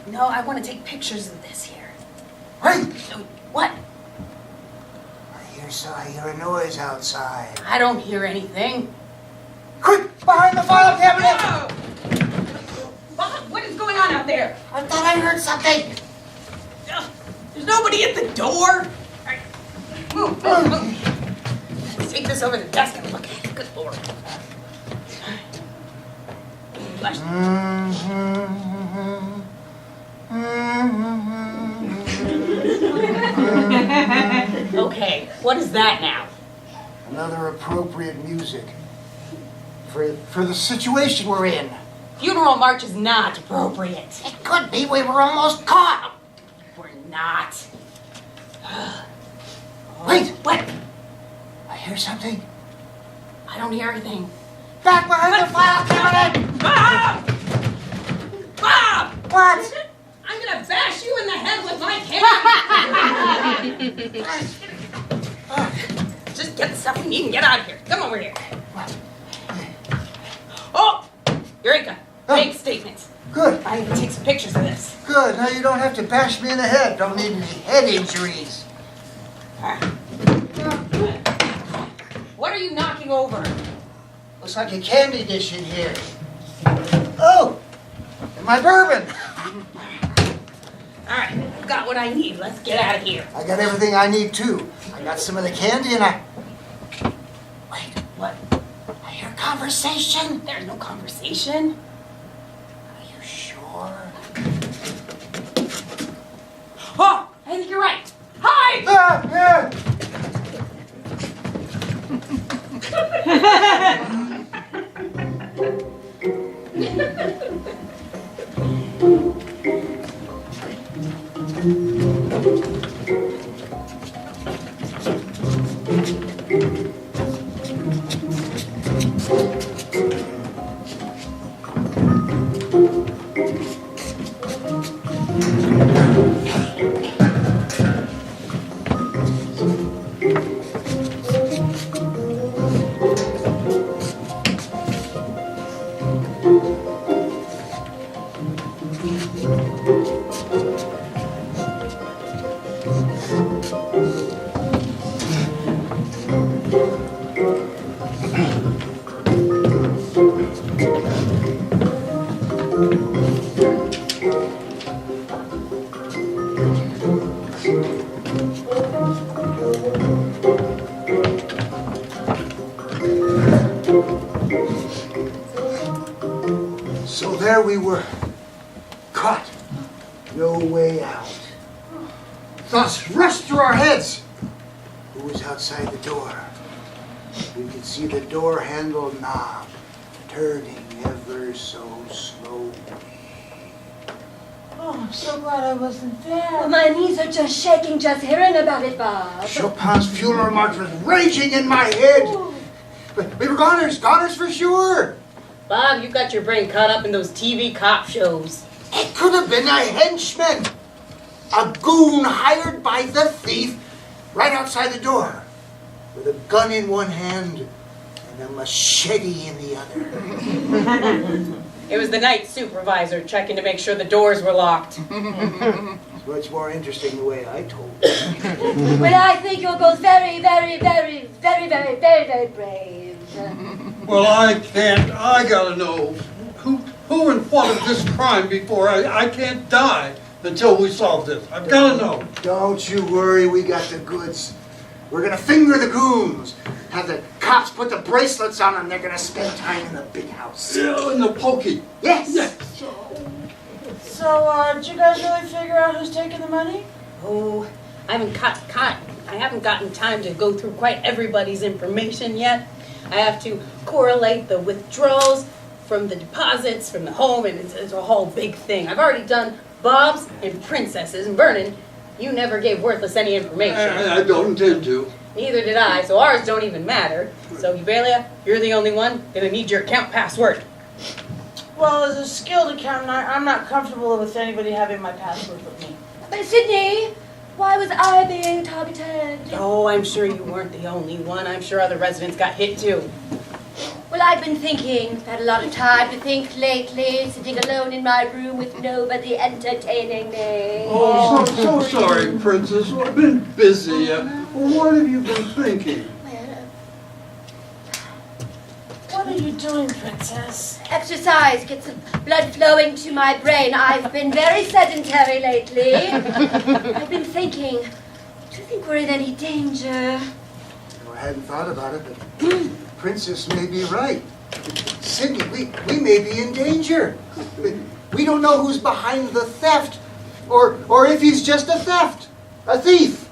Speaker 4: No, I want to take pictures of this here.
Speaker 5: Hey!
Speaker 4: What?
Speaker 5: I hear a noise outside.
Speaker 4: I don't hear anything.
Speaker 5: Quick! Behind the file cabinet!
Speaker 4: Bob, what is going on out there?
Speaker 5: I thought I heard something.
Speaker 4: There's nobody at the door. All right. Move, move, move. Let's take this over the desk and look at it. Good Lord. Flash. Okay, what is that now?
Speaker 5: Another appropriate music for the situation we're in.
Speaker 4: Funeral march is not appropriate.
Speaker 5: It could be. We were almost caught.
Speaker 4: We're not.
Speaker 5: Wait!
Speaker 4: What?
Speaker 5: I hear something.
Speaker 4: I don't hear anything.
Speaker 5: Back behind the file cabinet!
Speaker 4: Bob! Bob!
Speaker 5: What?
Speaker 4: I'm gonna bash you in the head with my cane! Just get the stuff we need and get out of here. Come over here. Oh! Eureka! Make statements.
Speaker 5: Good.
Speaker 4: I need to take some pictures of this.
Speaker 5: Good. Now you don't have to bash me in the head. Don't need any head injuries.
Speaker 4: What are you knocking over?
Speaker 5: Looks like a candy dish in here. Oh! And my bourbon.
Speaker 4: All right, I've got what I need. Let's get out of here.
Speaker 5: I got everything I need too. I got some of the candy and I... Wait,
Speaker 4: What?
Speaker 5: I hear conversation.
Speaker 4: There's no conversation.
Speaker 5: Are you sure?
Speaker 4: Oh, I think you're right. Hi!
Speaker 5: Ah, yeah. So there we were, caught, no way out. Thoughts rushed through our heads. Who was outside the door? We could see the door handle knob turning ever so slowly.
Speaker 3: Oh, I'm so glad I wasn't there.
Speaker 7: Well, my knees are just shaking just hearing about it, Bob.
Speaker 5: Chopin's funeral march was raging in my head. But we were goners for sure.
Speaker 4: Bob, you got your brain caught up in those TV cop shows.
Speaker 5: It could have been a henchman. A goon hired by the thief right outside the door. With a gun in one hand and a machete in the other.
Speaker 4: It was the night supervisor checking to make sure the doors were locked.
Speaker 5: It's much more interesting the way I told it.
Speaker 7: Well, I think you're both very, very, very, very, very, very, very brave.
Speaker 6: Well, I gotta know who and what of this crime before I can't die until we solve this. I've gotta know.
Speaker 5: Don't you worry, we got the goods. We're gonna finger the goons. Have the cops put the bracelets on them. They're gonna spend time in the big house.
Speaker 6: Yeah, in the pokey.
Speaker 5: Yes.
Speaker 3: So, did you guys really figure out who's taking the money?
Speaker 4: Oh, I haven't gotten time to go through quite everybody's information yet. I have to correlate the withdrawals from the deposits from the home, and it's a whole big thing. I've already done Bob's and Princess's, and Vernon, you never gave Worthless any information.
Speaker 6: I don't intend to.
Speaker 4: Neither did I, so ours don't even matter. So, Uvelia, you're the only one gonna need your account password.
Speaker 3: Well, as a skilled accountant, I'm not comfortable with anybody having my password with me.
Speaker 7: But Sidney, why was I being targeted?
Speaker 4: Oh, I'm sure you weren't the only one. I'm sure other residents got hit too.
Speaker 7: Well, I've been thinking. I've had a lot of time to think lately, sitting alone in my room with nobody entertaining me.
Speaker 6: Oh, so sorry, Princess. I've been busy. What have you been thinking?
Speaker 3: What are you doing, Princess?
Speaker 7: Exercise, get some blood flowing to my brain. I've been very sedentary lately. I've been thinking, do you think we're in any danger?
Speaker 5: Well, I hadn't thought about it, but Princess may be right. Sidney, we may be in danger. We don't know who's behind the theft, or if he's just a thief.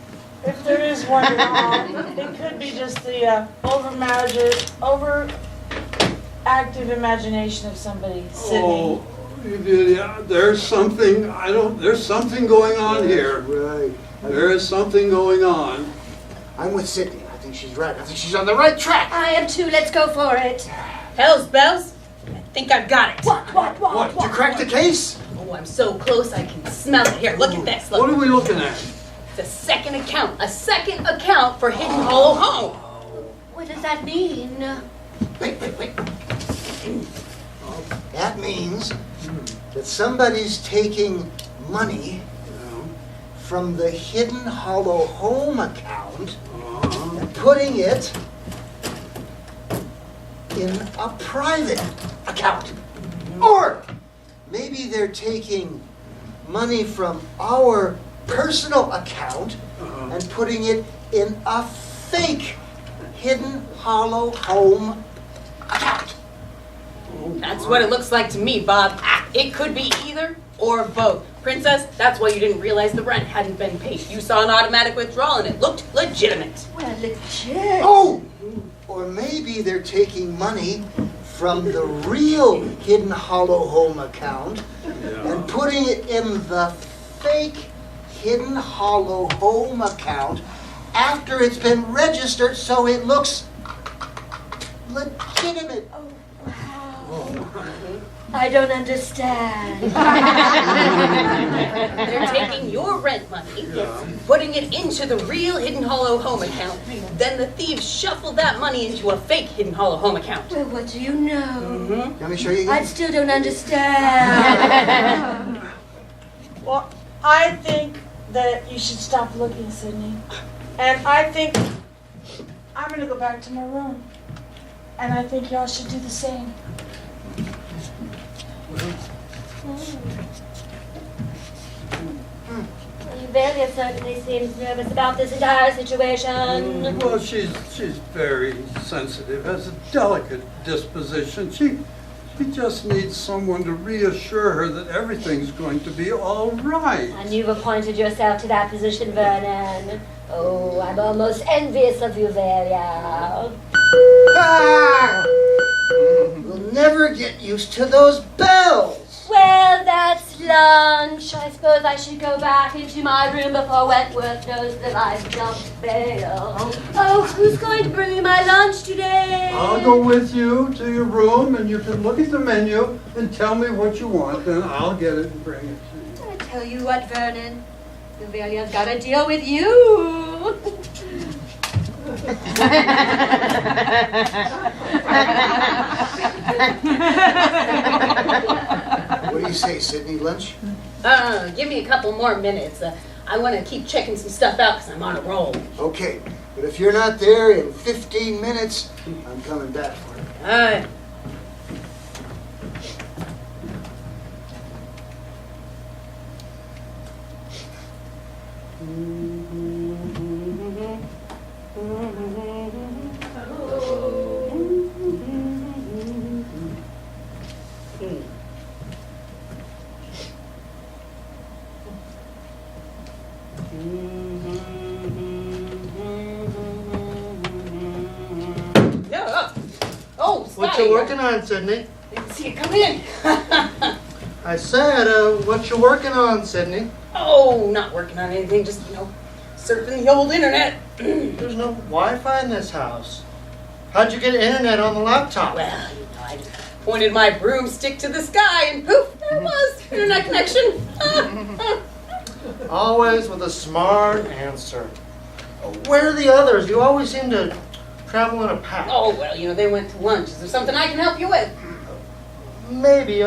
Speaker 3: If there is one wrong, it could be just the overactive imagination of somebody, Sidney.
Speaker 6: Oh, Uvelia, there's something going on here.
Speaker 5: Right.
Speaker 6: There is something going on.
Speaker 5: I'm with Sidney. I think she's right. I think she's on the right track.
Speaker 7: I am too. Let's go for it.
Speaker 4: Hells bells, I think I've got it.
Speaker 5: What? Did you crack the case?
Speaker 4: Oh, I'm so close I can smell it. Here, look at this. Look.
Speaker 6: What are we looking at?
Speaker 4: It's a second account for Hidden Hollow Home.
Speaker 7: What does that mean?
Speaker 5: Wait. That means that somebody's taking money from the Hidden Hollow Home account and putting it in a private account. Or maybe they're taking money from our personal account and putting it in a fake Hidden Hollow Home account.
Speaker 4: That's what it looks like to me, Bob. It could be either or both. Princess, that's why you didn't realize the rent hadn't been paid. You saw an automatic withdrawal and it looked legitimate.
Speaker 7: Well, legit.
Speaker 5: Oh! Or maybe they're taking money from the real Hidden Hollow Home account and putting it in the fake Hidden Hollow Home account after it's been registered so it looks legitimate.
Speaker 7: Oh, wow. I don't understand.
Speaker 4: They're taking your rent money, putting it into the real Hidden Hollow home account. Then the thieves shuffle that money into a fake Hidden Hollow home account.
Speaker 7: Well, what do you know?
Speaker 5: Let me show you
Speaker 7: I
Speaker 5: again.
Speaker 7: still don't understand.
Speaker 3: Well, I think that you should stop looking, Sidney. And I think I'm gonna go back to my room. And I think y'all should do the same.
Speaker 7: Uvelia certainly seems nervous about this entire situation.
Speaker 6: Well, she's very sensitive, has a delicate disposition. She just needs someone to reassure her that everything's going to be all right.
Speaker 7: And you've appointed yourself to that position, Vernon. Oh, I'm almost envious of Uvelia.
Speaker 5: Ah! We'll never get used to those bells.
Speaker 7: Well, that's lunch. I suppose I should go back into my room before Wentworth knows that I've jumped bail. Oh, who's going to bring me my lunch today?
Speaker 6: I'll go with you to your room and you can look at the menu and tell me what you want, then I'll get it and bring it to you.
Speaker 7: I tell you what, Vernon, Uvelia's got to deal with you.
Speaker 5: What do you say, Sidney? Lunch?
Speaker 4: Give me a couple more minutes. I want to keep checking some stuff out because I'm on a roll.
Speaker 5: Okay, but if you're not there in 15 minutes, I'm coming back for you.
Speaker 4: Oh, Scotty.
Speaker 2: What you working on, Sidney?
Speaker 4: Didn't see you come in.
Speaker 2: I said, what you working on, Sidney?
Speaker 4: Oh, not working on anything, just, surfing the old internet.
Speaker 2: There's no Wi-Fi in this house. How'd you get internet on the laptop?
Speaker 4: Well, I just pointed my broomstick to the sky and poof, there it was, internet connection.
Speaker 2: Always with a smart answer. Where are the others? You always seem to travel in a pack.
Speaker 4: Oh, well, they went to lunch. Is there something I can help you with?
Speaker 2: Maybe.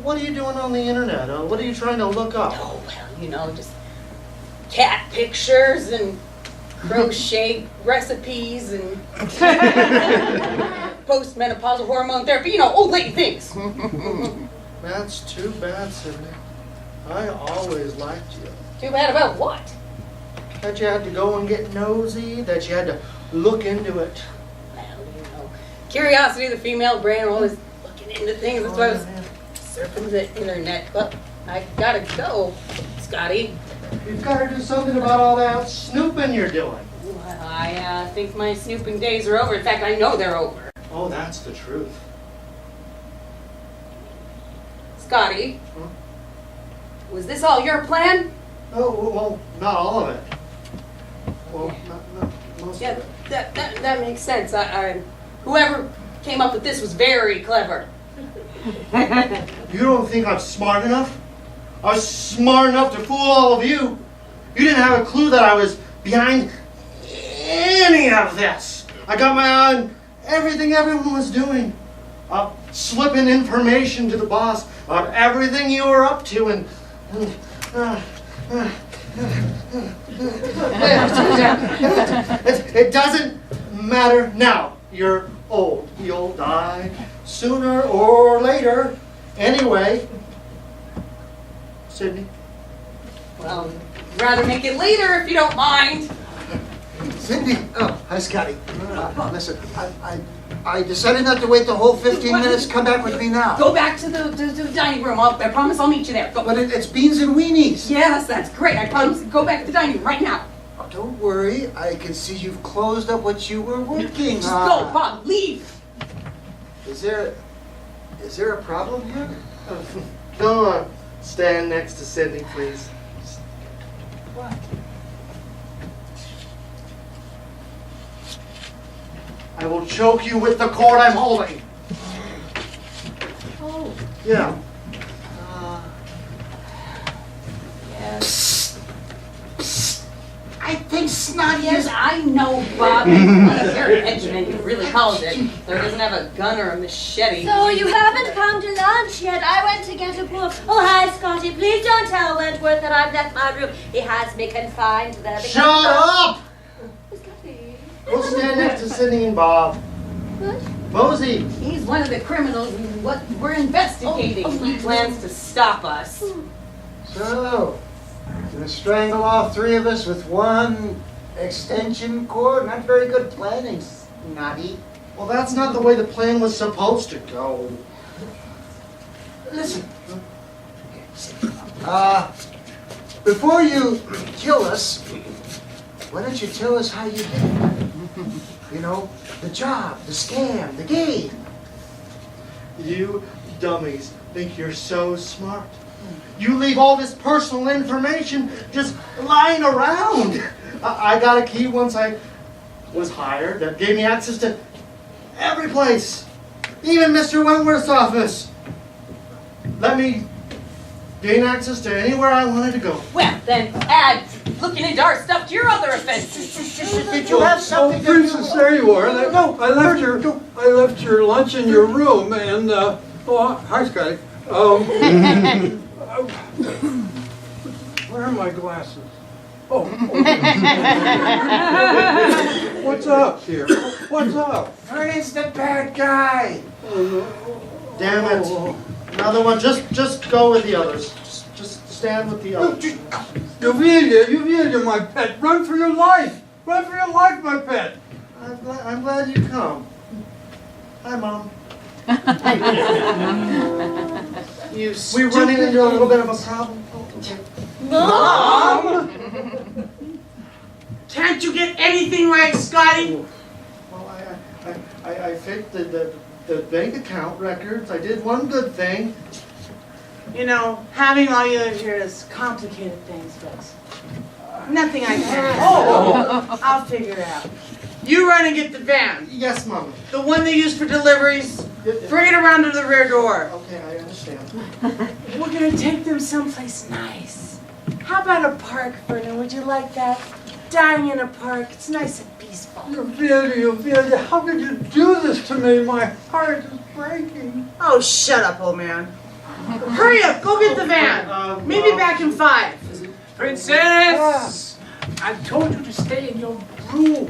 Speaker 2: What are you doing on the internet? What are you trying to look up?
Speaker 4: Oh, well, just cat pictures and crochet recipes and postmenopausal hormone therapy, old lady things.
Speaker 2: That's too bad, Sidney. I always liked you.
Speaker 4: Too bad about what?
Speaker 2: That you had to go and get nosy, that you had to look into it.
Speaker 4: Well, curiosity of the female brain, always looking into things. That's why I was surfing the internet. But I gotta go, Scotty.
Speaker 2: You've got to do something about all that snooping you're doing.
Speaker 4: Well, I think my snooping days are over. In fact, I know they're over.
Speaker 2: Oh, that's the truth.
Speaker 4: Scotty, was this all your plan?
Speaker 2: Oh, well, not all of it. Well, not most
Speaker 4: Yeah,
Speaker 2: of it.
Speaker 4: that makes sense. Whoever came up with this was very clever.
Speaker 2: You don't think I'm smart enough? I was smart enough to fool all of you. You didn't have a clue that I was behind any of this. I got my eye on everything everyone was doing. Slipping information to the boss about everything you were up to and it doesn't matter now. You're old. You'll die sooner or later. Anyway, Sidney.
Speaker 4: Well, I'd rather make it later if you don't mind.
Speaker 5: Sidney, oh, hi, Scotty. Listen, I decided not to wait the whole 15 minutes. Come back with me now.
Speaker 4: Go back to the dining room. I promise I'll meet you there. Go.
Speaker 5: But it's beans and weenies.
Speaker 4: Yes, that's great. I promise. Go back to the dining room right now.
Speaker 5: Oh, don't worry. I can see you've closed up what you were working
Speaker 4: Just
Speaker 5: on.
Speaker 4: go, Bob. Leave.
Speaker 5: Is there a problem here?
Speaker 2: Go on. Stand next to Sidney, please.
Speaker 4: What?
Speaker 2: I will choke you with the cord I'm holding.
Speaker 4: Oh,
Speaker 2: Yeah.
Speaker 4: yes.
Speaker 8: I think Snotty
Speaker 4: Yes,
Speaker 8: is...
Speaker 4: I know, Bob. He's very regimented, he really calls it. Though he doesn't have a gun or a machete.
Speaker 7: So you haven't come to lunch yet. I went to get a book. Oh, hi, Scotty. Please don't tell Wentworth that I've left my room. He has me confined there.
Speaker 2: Shut up!
Speaker 7: Scotty.
Speaker 2: Go stand next to Sidney and Bob.
Speaker 7: What?
Speaker 2: Mosey.
Speaker 4: He's one of the criminals and what we're investigating. He plans to stop us.
Speaker 5: So, gonna strangle all three of us with one extension cord? Not very good planning, Snotty.
Speaker 2: Well, that's not the way the plan was supposed to go.
Speaker 5: Listen. Before you kill us, why don't you tell us how you did it? You know, the job, the scam, the game.
Speaker 2: You dummies think you're so smart. You leave all this personal information just lying around. I got a key once I was hired that gave me access to every place, even Mr. Wentworth's office. Let me gain access to anywhere I wanted to go.
Speaker 4: Well, then add looking into our stuff to your other offenses.
Speaker 2: Did you have something to
Speaker 6: Princess, there you are. I left your lunch in your room, and hi, Scotty. Where are my glasses? Oh. What's up here? What's up?
Speaker 5: Vernon's the bad guy.
Speaker 2: Damn it. Another one. Just go with the others. Just stand with the others.
Speaker 6: Uvelia, my pet, run for your life! Run for your life, my pet!
Speaker 2: I'm glad you come. Hi, Mom.
Speaker 8: You
Speaker 2: We're running into a little bit of a problem. Okay.
Speaker 8: Mom! Can't you get anything right, Scotty?
Speaker 2: Well, I faked the bank account records. I did one good thing.
Speaker 3: You know, having all you here is complicated things, but nothing I can. Oh, I'll figure it out. You run and get the van.
Speaker 2: Yes, Mom.
Speaker 3: The one they use for deliveries. Bring it around to the rear door.
Speaker 2: Okay, I understand.
Speaker 3: We're gonna take them someplace nice. How about a park, Vernon? Would you like that? Dying in a park. It's nice and peaceful.
Speaker 6: Uvelia, how could you do this to me? My heart is breaking.
Speaker 3: Oh, shut up, old man. Hurry up, go get the van. Meet me back in 5.
Speaker 1: Princess! I told you to stay in your room.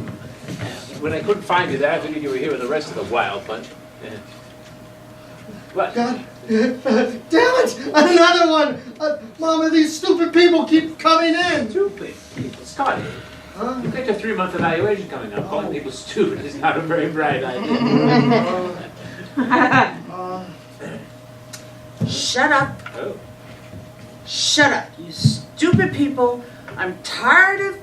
Speaker 1: When I couldn't find you there, I figured you were here with the rest of the wild bunch. What?
Speaker 2: God, damn it! Another one! Mama, these stupid people keep coming in.
Speaker 1: Stupid people. Scotty,
Speaker 2: Huh?
Speaker 1: you've got your 3-month evaluation coming up. Calling people stupid is not a very bright idea.
Speaker 3: Shut up.
Speaker 1: Oh.
Speaker 3: Shut up, you stupid people. I'm tired of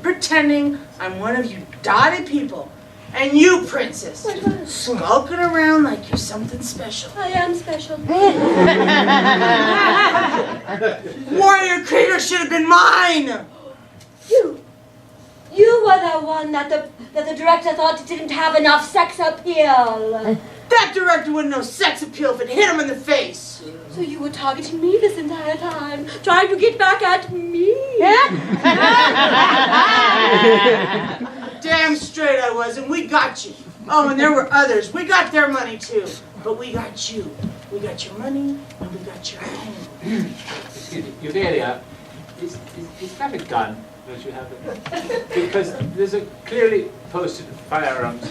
Speaker 3: pretending I'm one of you dotted people. And you, Princess, skulking around like you're something special.
Speaker 7: I am special.
Speaker 3: Warrior Krieger should have been mine.
Speaker 7: You were the one that the director thought didn't have enough sex appeal.
Speaker 3: That director wouldn't know sex appeal if it hit him in the face.
Speaker 7: So you were targeting me this entire time, trying to get back at me.
Speaker 3: Damn straight I was, and we got you. Oh, and there were others. We got their money too. But we got you. We got your money, and we got your hand.
Speaker 1: Excuse me, Uvelia, is that a gun? Don't you have it? Because there's a clearly posted firearms.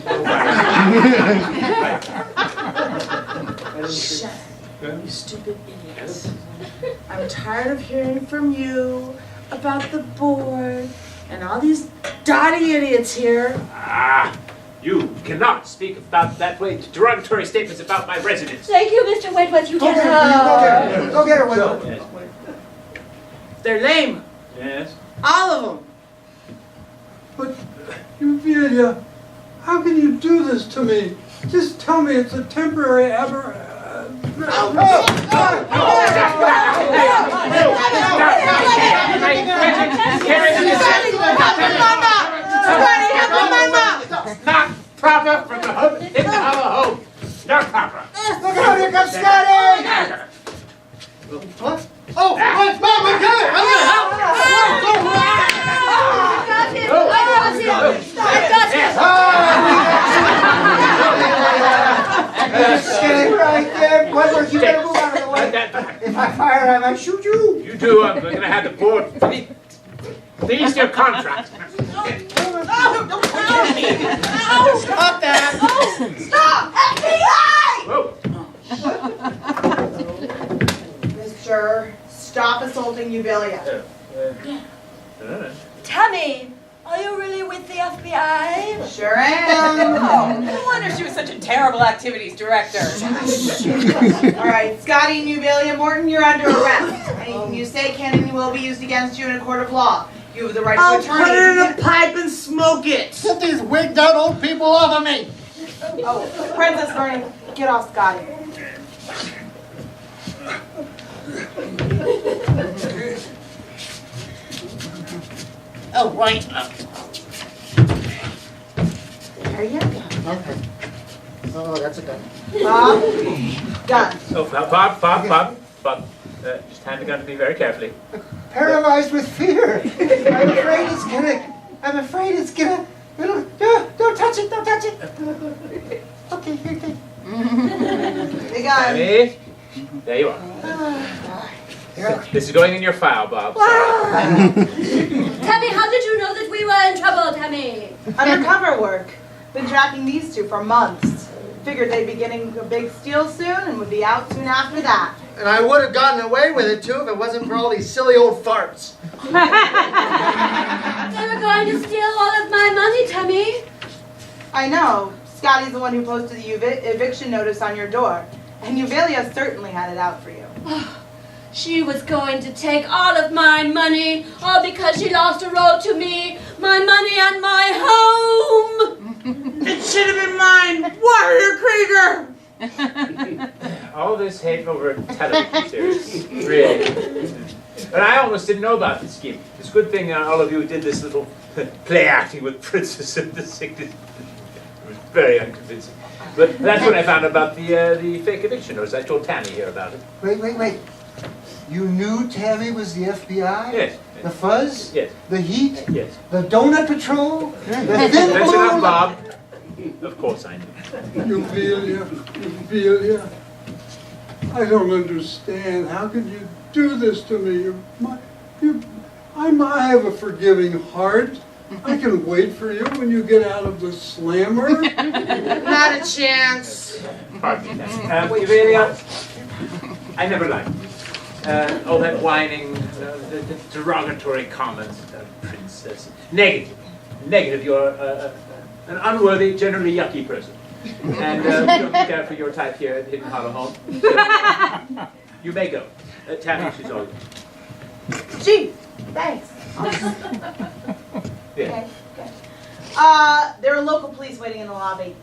Speaker 3: Shut up, you stupid idiots. I'm tired of hearing from you about the board and all these dotty idiots here.
Speaker 1: Ah, you cannot speak about that way to derogatory statements about my residence.
Speaker 7: Thank you, Mr. Wentworth. You
Speaker 5: Go
Speaker 7: can
Speaker 5: get her. Go get her, Wentworth.
Speaker 1: Yes.
Speaker 3: They're lame.
Speaker 1: Yes.
Speaker 3: All of them.
Speaker 6: But, Uvelia, how can you do this to me? Just tell me it's a temporary
Speaker 1: Not proper for the home. It's our home. Not proper.
Speaker 5: Look out, here comes Scotty!
Speaker 2: What? Oh, right, Mom, I'm coming! I'm gonna help you!
Speaker 5: Stay right there. Wentworth, you better move out of the way. If I fire, I might shoot you.
Speaker 1: You two are going to have the board finish your contract.
Speaker 2: Stop that!
Speaker 8: Stop!
Speaker 1: Whoa.
Speaker 8: Mister, stop assaulting Uvelia.
Speaker 7: Tammy, are you really with the FBI?
Speaker 8: Sure am.
Speaker 4: No wonder she was such a terrible activities director.
Speaker 8: All right, Scotty and Uvelia Morton, you're under arrest. Anything you say can and will be used against you in a court of law. You have the right to attorney.
Speaker 2: Put it in a pipe and smoke it! Get these wigged out old people off of me!
Speaker 8: Oh, Princess Vernon, get off Scotty.
Speaker 2: Oh, right.
Speaker 8: There you go.
Speaker 2: Okay. Oh, that's a gun.
Speaker 8: Done.
Speaker 1: Oh, Bob. Just hand the gun to me very carefully.
Speaker 5: Paralyzed with fear. I'm afraid it's gonna. Don't touch it. Don't touch it. Okay, here, take.
Speaker 8: Big gun.
Speaker 1: Tammy, there you are. This is going in your file, Bob.
Speaker 7: Tammy, how did you know that we were in trouble, Tammy?
Speaker 8: Undercover work. Been tracking these two for months. Figured they'd be getting a big steal soon and would be out soon after that.
Speaker 2: And I would have gotten away with it too if it wasn't for all these silly old farts.
Speaker 7: They were going to steal all of my money, Tammy.
Speaker 8: I know. Scotty's the one who posted the eviction notice on your door. And Uvelia certainly had it out for you.
Speaker 7: She was going to take all of my money, all because she lost a road to me, my money and my home.
Speaker 3: It should have been mine! Warrior Krieger!
Speaker 1: All this hate over a television series, really. But I almost didn't know about this scheme. It's a good thing all of you did this little play acting with Princess of the Sickness. It was very unconvincing. But that's when I found about the fake eviction notice. I told Tammy here about it.
Speaker 9: Wait. You knew Tammy was the FBI?
Speaker 1: Yes.
Speaker 9: The fuzz?
Speaker 1: Yes.
Speaker 9: The heat?
Speaker 1: Yes.
Speaker 9: The donut patrol? The thin
Speaker 1: That's enough,
Speaker 9: blue?
Speaker 1: Bob. Of course I knew.
Speaker 6: Uvelia, I don't understand. How could you do this to me? I have a forgiving heart. I can wait for you when you get out of the slammer.
Speaker 3: Not a chance.
Speaker 1: Pardon me. Uvelia, I never liked you. All that whining, the derogatory comments about Princess. Negative. You're an unworthy, generally yucky person. And we don't care for your type here at Hidden Hollow Home. You may go. Tammy, she's all yours.
Speaker 8: Gee, thanks.
Speaker 1: Yeah.
Speaker 8: Okay. There are local police waiting in the lobby.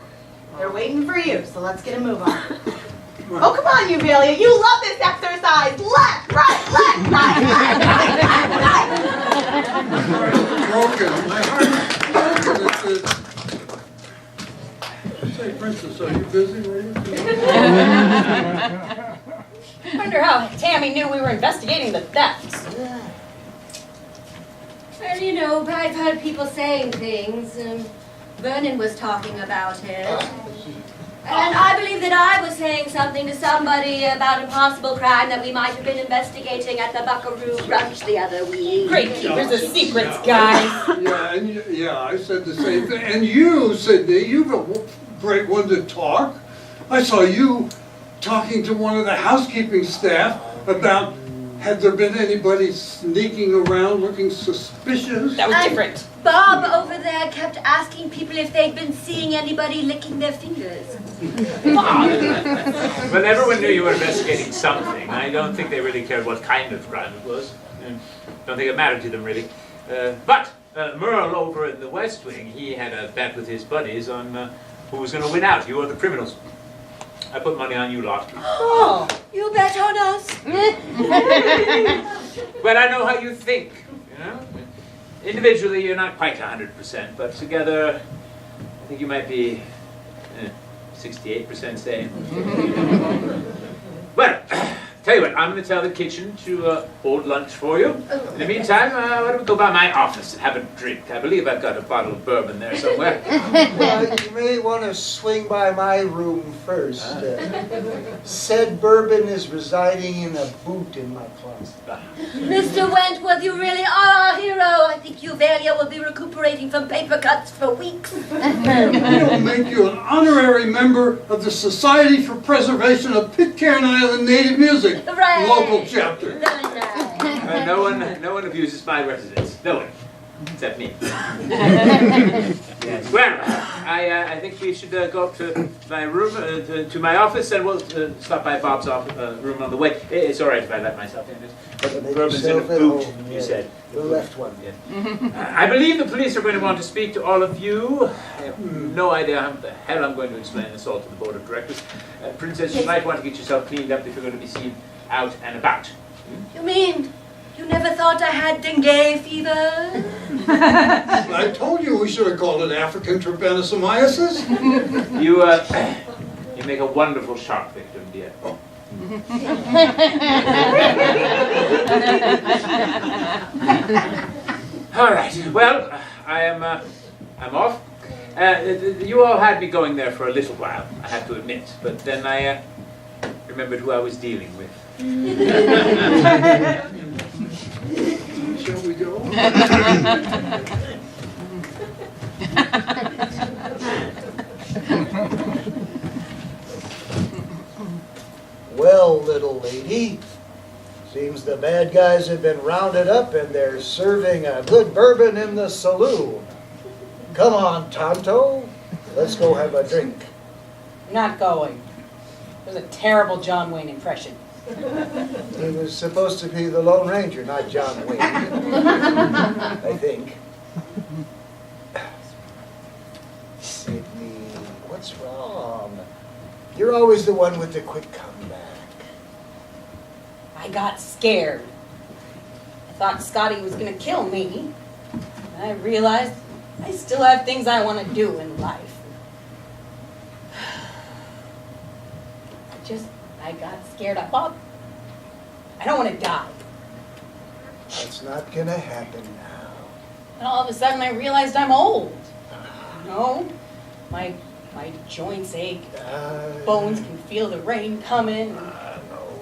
Speaker 8: They're waiting for you, so let's get a move on. Oh, come on, Uvelia. You love this exercise. Left, right.
Speaker 6: Broken. My heart is broken. Say, Princess, are you busy?
Speaker 4: Wonder how Tammy knew we were investigating the thefts.
Speaker 7: Well, you know, I've heard people saying things. Vernon was talking about it. And I believe that I was saying something to somebody about a possible crime that we might have been investigating at the Buckaroo Ranch the other week.
Speaker 4: Great keepers of secrets, guys.
Speaker 6: Yeah, I said the same thing. And you, Sidney, you're a great one to talk. I saw you talking to one of the housekeeping staff about had there been anybody sneaking around looking suspicious?
Speaker 4: That was different.
Speaker 7: Bob over there kept asking people if they'd been seeing anybody licking their fingers.
Speaker 1: Well, everyone knew you were investigating something. I don't think they really cared what kind of crime it was. Don't think it mattered to them, really. But Merle over in the West Wing, he had a bet with his buddies on who was going to win out, you or the criminals. I put money on you lot.
Speaker 7: Oh, you bet on us.
Speaker 1: But I know how you think, you know? Individually, you're not quite 100%, but together, I think you might be 68% sane. Well, tell tell you what, I'm going to tell the kitchen to hold lunch for you. In the meantime, why don't we go by my office and have a drink? I believe I've got a bottle of bourbon there somewhere.
Speaker 5: Well, you may want to swing by my room first. Said bourbon is residing in a boot in my closet.
Speaker 7: Mr. Wentworth, you really are a hero. I think Uvelia will be recuperating from paper cuts for weeks.
Speaker 6: We'll make you an honorary member of the Society for Preservation of Pitcairn Island Native Music,
Speaker 7: Right.
Speaker 6: local chapter.
Speaker 7: Very nice.
Speaker 1: No one abuses my residence. No one. Except me. Yes. Well, I think we should go up to my room, to my office, and we'll stop by Bob's room on the way. It's all right if I let myself in.
Speaker 5: Make
Speaker 1: Bourbon's in a
Speaker 5: yourself at
Speaker 1: boot,
Speaker 5: home,
Speaker 1: you
Speaker 5: yeah.
Speaker 1: said.
Speaker 5: The left one.
Speaker 1: Yes. I believe the police are going to want to speak to all of you. I have no idea how the hell I'm going to explain this all to the board of directors. Princess, you might want to get yourself cleaned up if you're going to be seen out and about.
Speaker 7: You mean you never thought I had dengue fever?
Speaker 6: I told you we should have called it African trypanosomiasis.
Speaker 1: You make a wonderful shock victim, dear. All right. Well, I'm off. You all had me going there for a little while, I have to admit, but then I remembered who I was dealing with.
Speaker 6: Shall we go?
Speaker 9: Well, little lady, seems the bad guys have been rounded up and they're serving a good bourbon in the saloon. Come on, Tonto, let's go have a drink.
Speaker 4: Not going. It was a terrible John Wayne impression.
Speaker 9: He was supposed to be the Lone Ranger, not John Wayne, I think. Sidney, what's wrong? You're always the one with the quick comeback.
Speaker 4: I got scared. I thought Scotty was gonna kill me. And I realized I still have things I want to do in life. I got scared. I thought, I don't want to die.
Speaker 9: That's not gonna happen now.
Speaker 4: And all of a sudden I realized I'm old. You know, my joints ache, bones can feel the rain coming.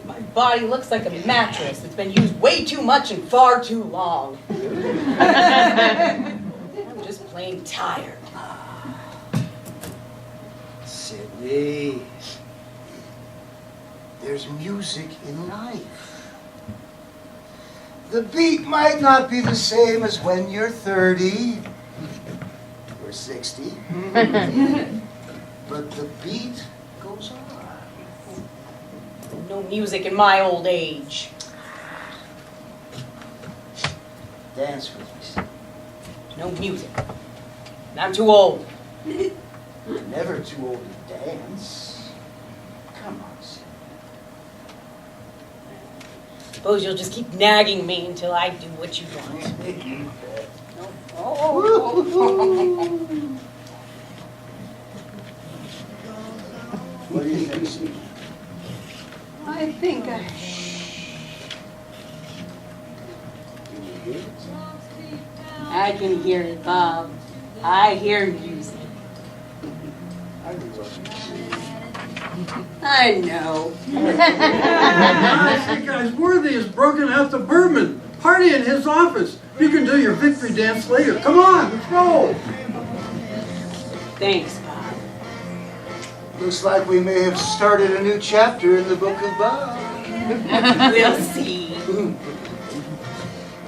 Speaker 4: My body looks like a mattress that's been used way too much and far too long. I'm just plain tired.
Speaker 9: Sidney, there's music in life. The beat might not be the same as when you're 30 or 60, but the beat goes on.
Speaker 4: No music in my old age.
Speaker 9: Dance with me, Sidney.
Speaker 4: No music. I'm too old.
Speaker 9: You're never too old to dance. Come on, Sidney.
Speaker 4: Suppose you'll just keep nagging me until I do what you want.
Speaker 9: You bet. What do you think, Sidney?
Speaker 4: I think I... I can hear it, Bob. I hear music. I know.
Speaker 6: I think guy's worthy has broken out the bourbon. Party in his office. You can do your victory dance later. Come on, let's go.
Speaker 4: Thanks, Bob.
Speaker 5: Looks like we may have started a new chapter in the Book of Bob.
Speaker 4: We'll see.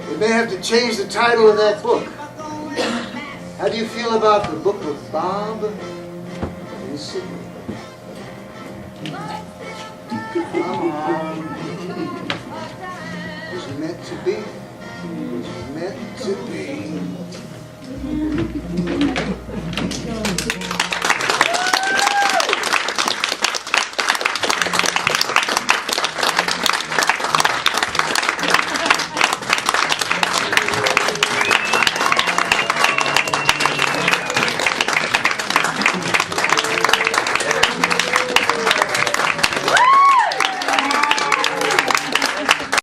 Speaker 5: We may have to change the title of that book. How do you feel about the Book of Bob and Sidney? Come on. It was meant to be. It was meant to be.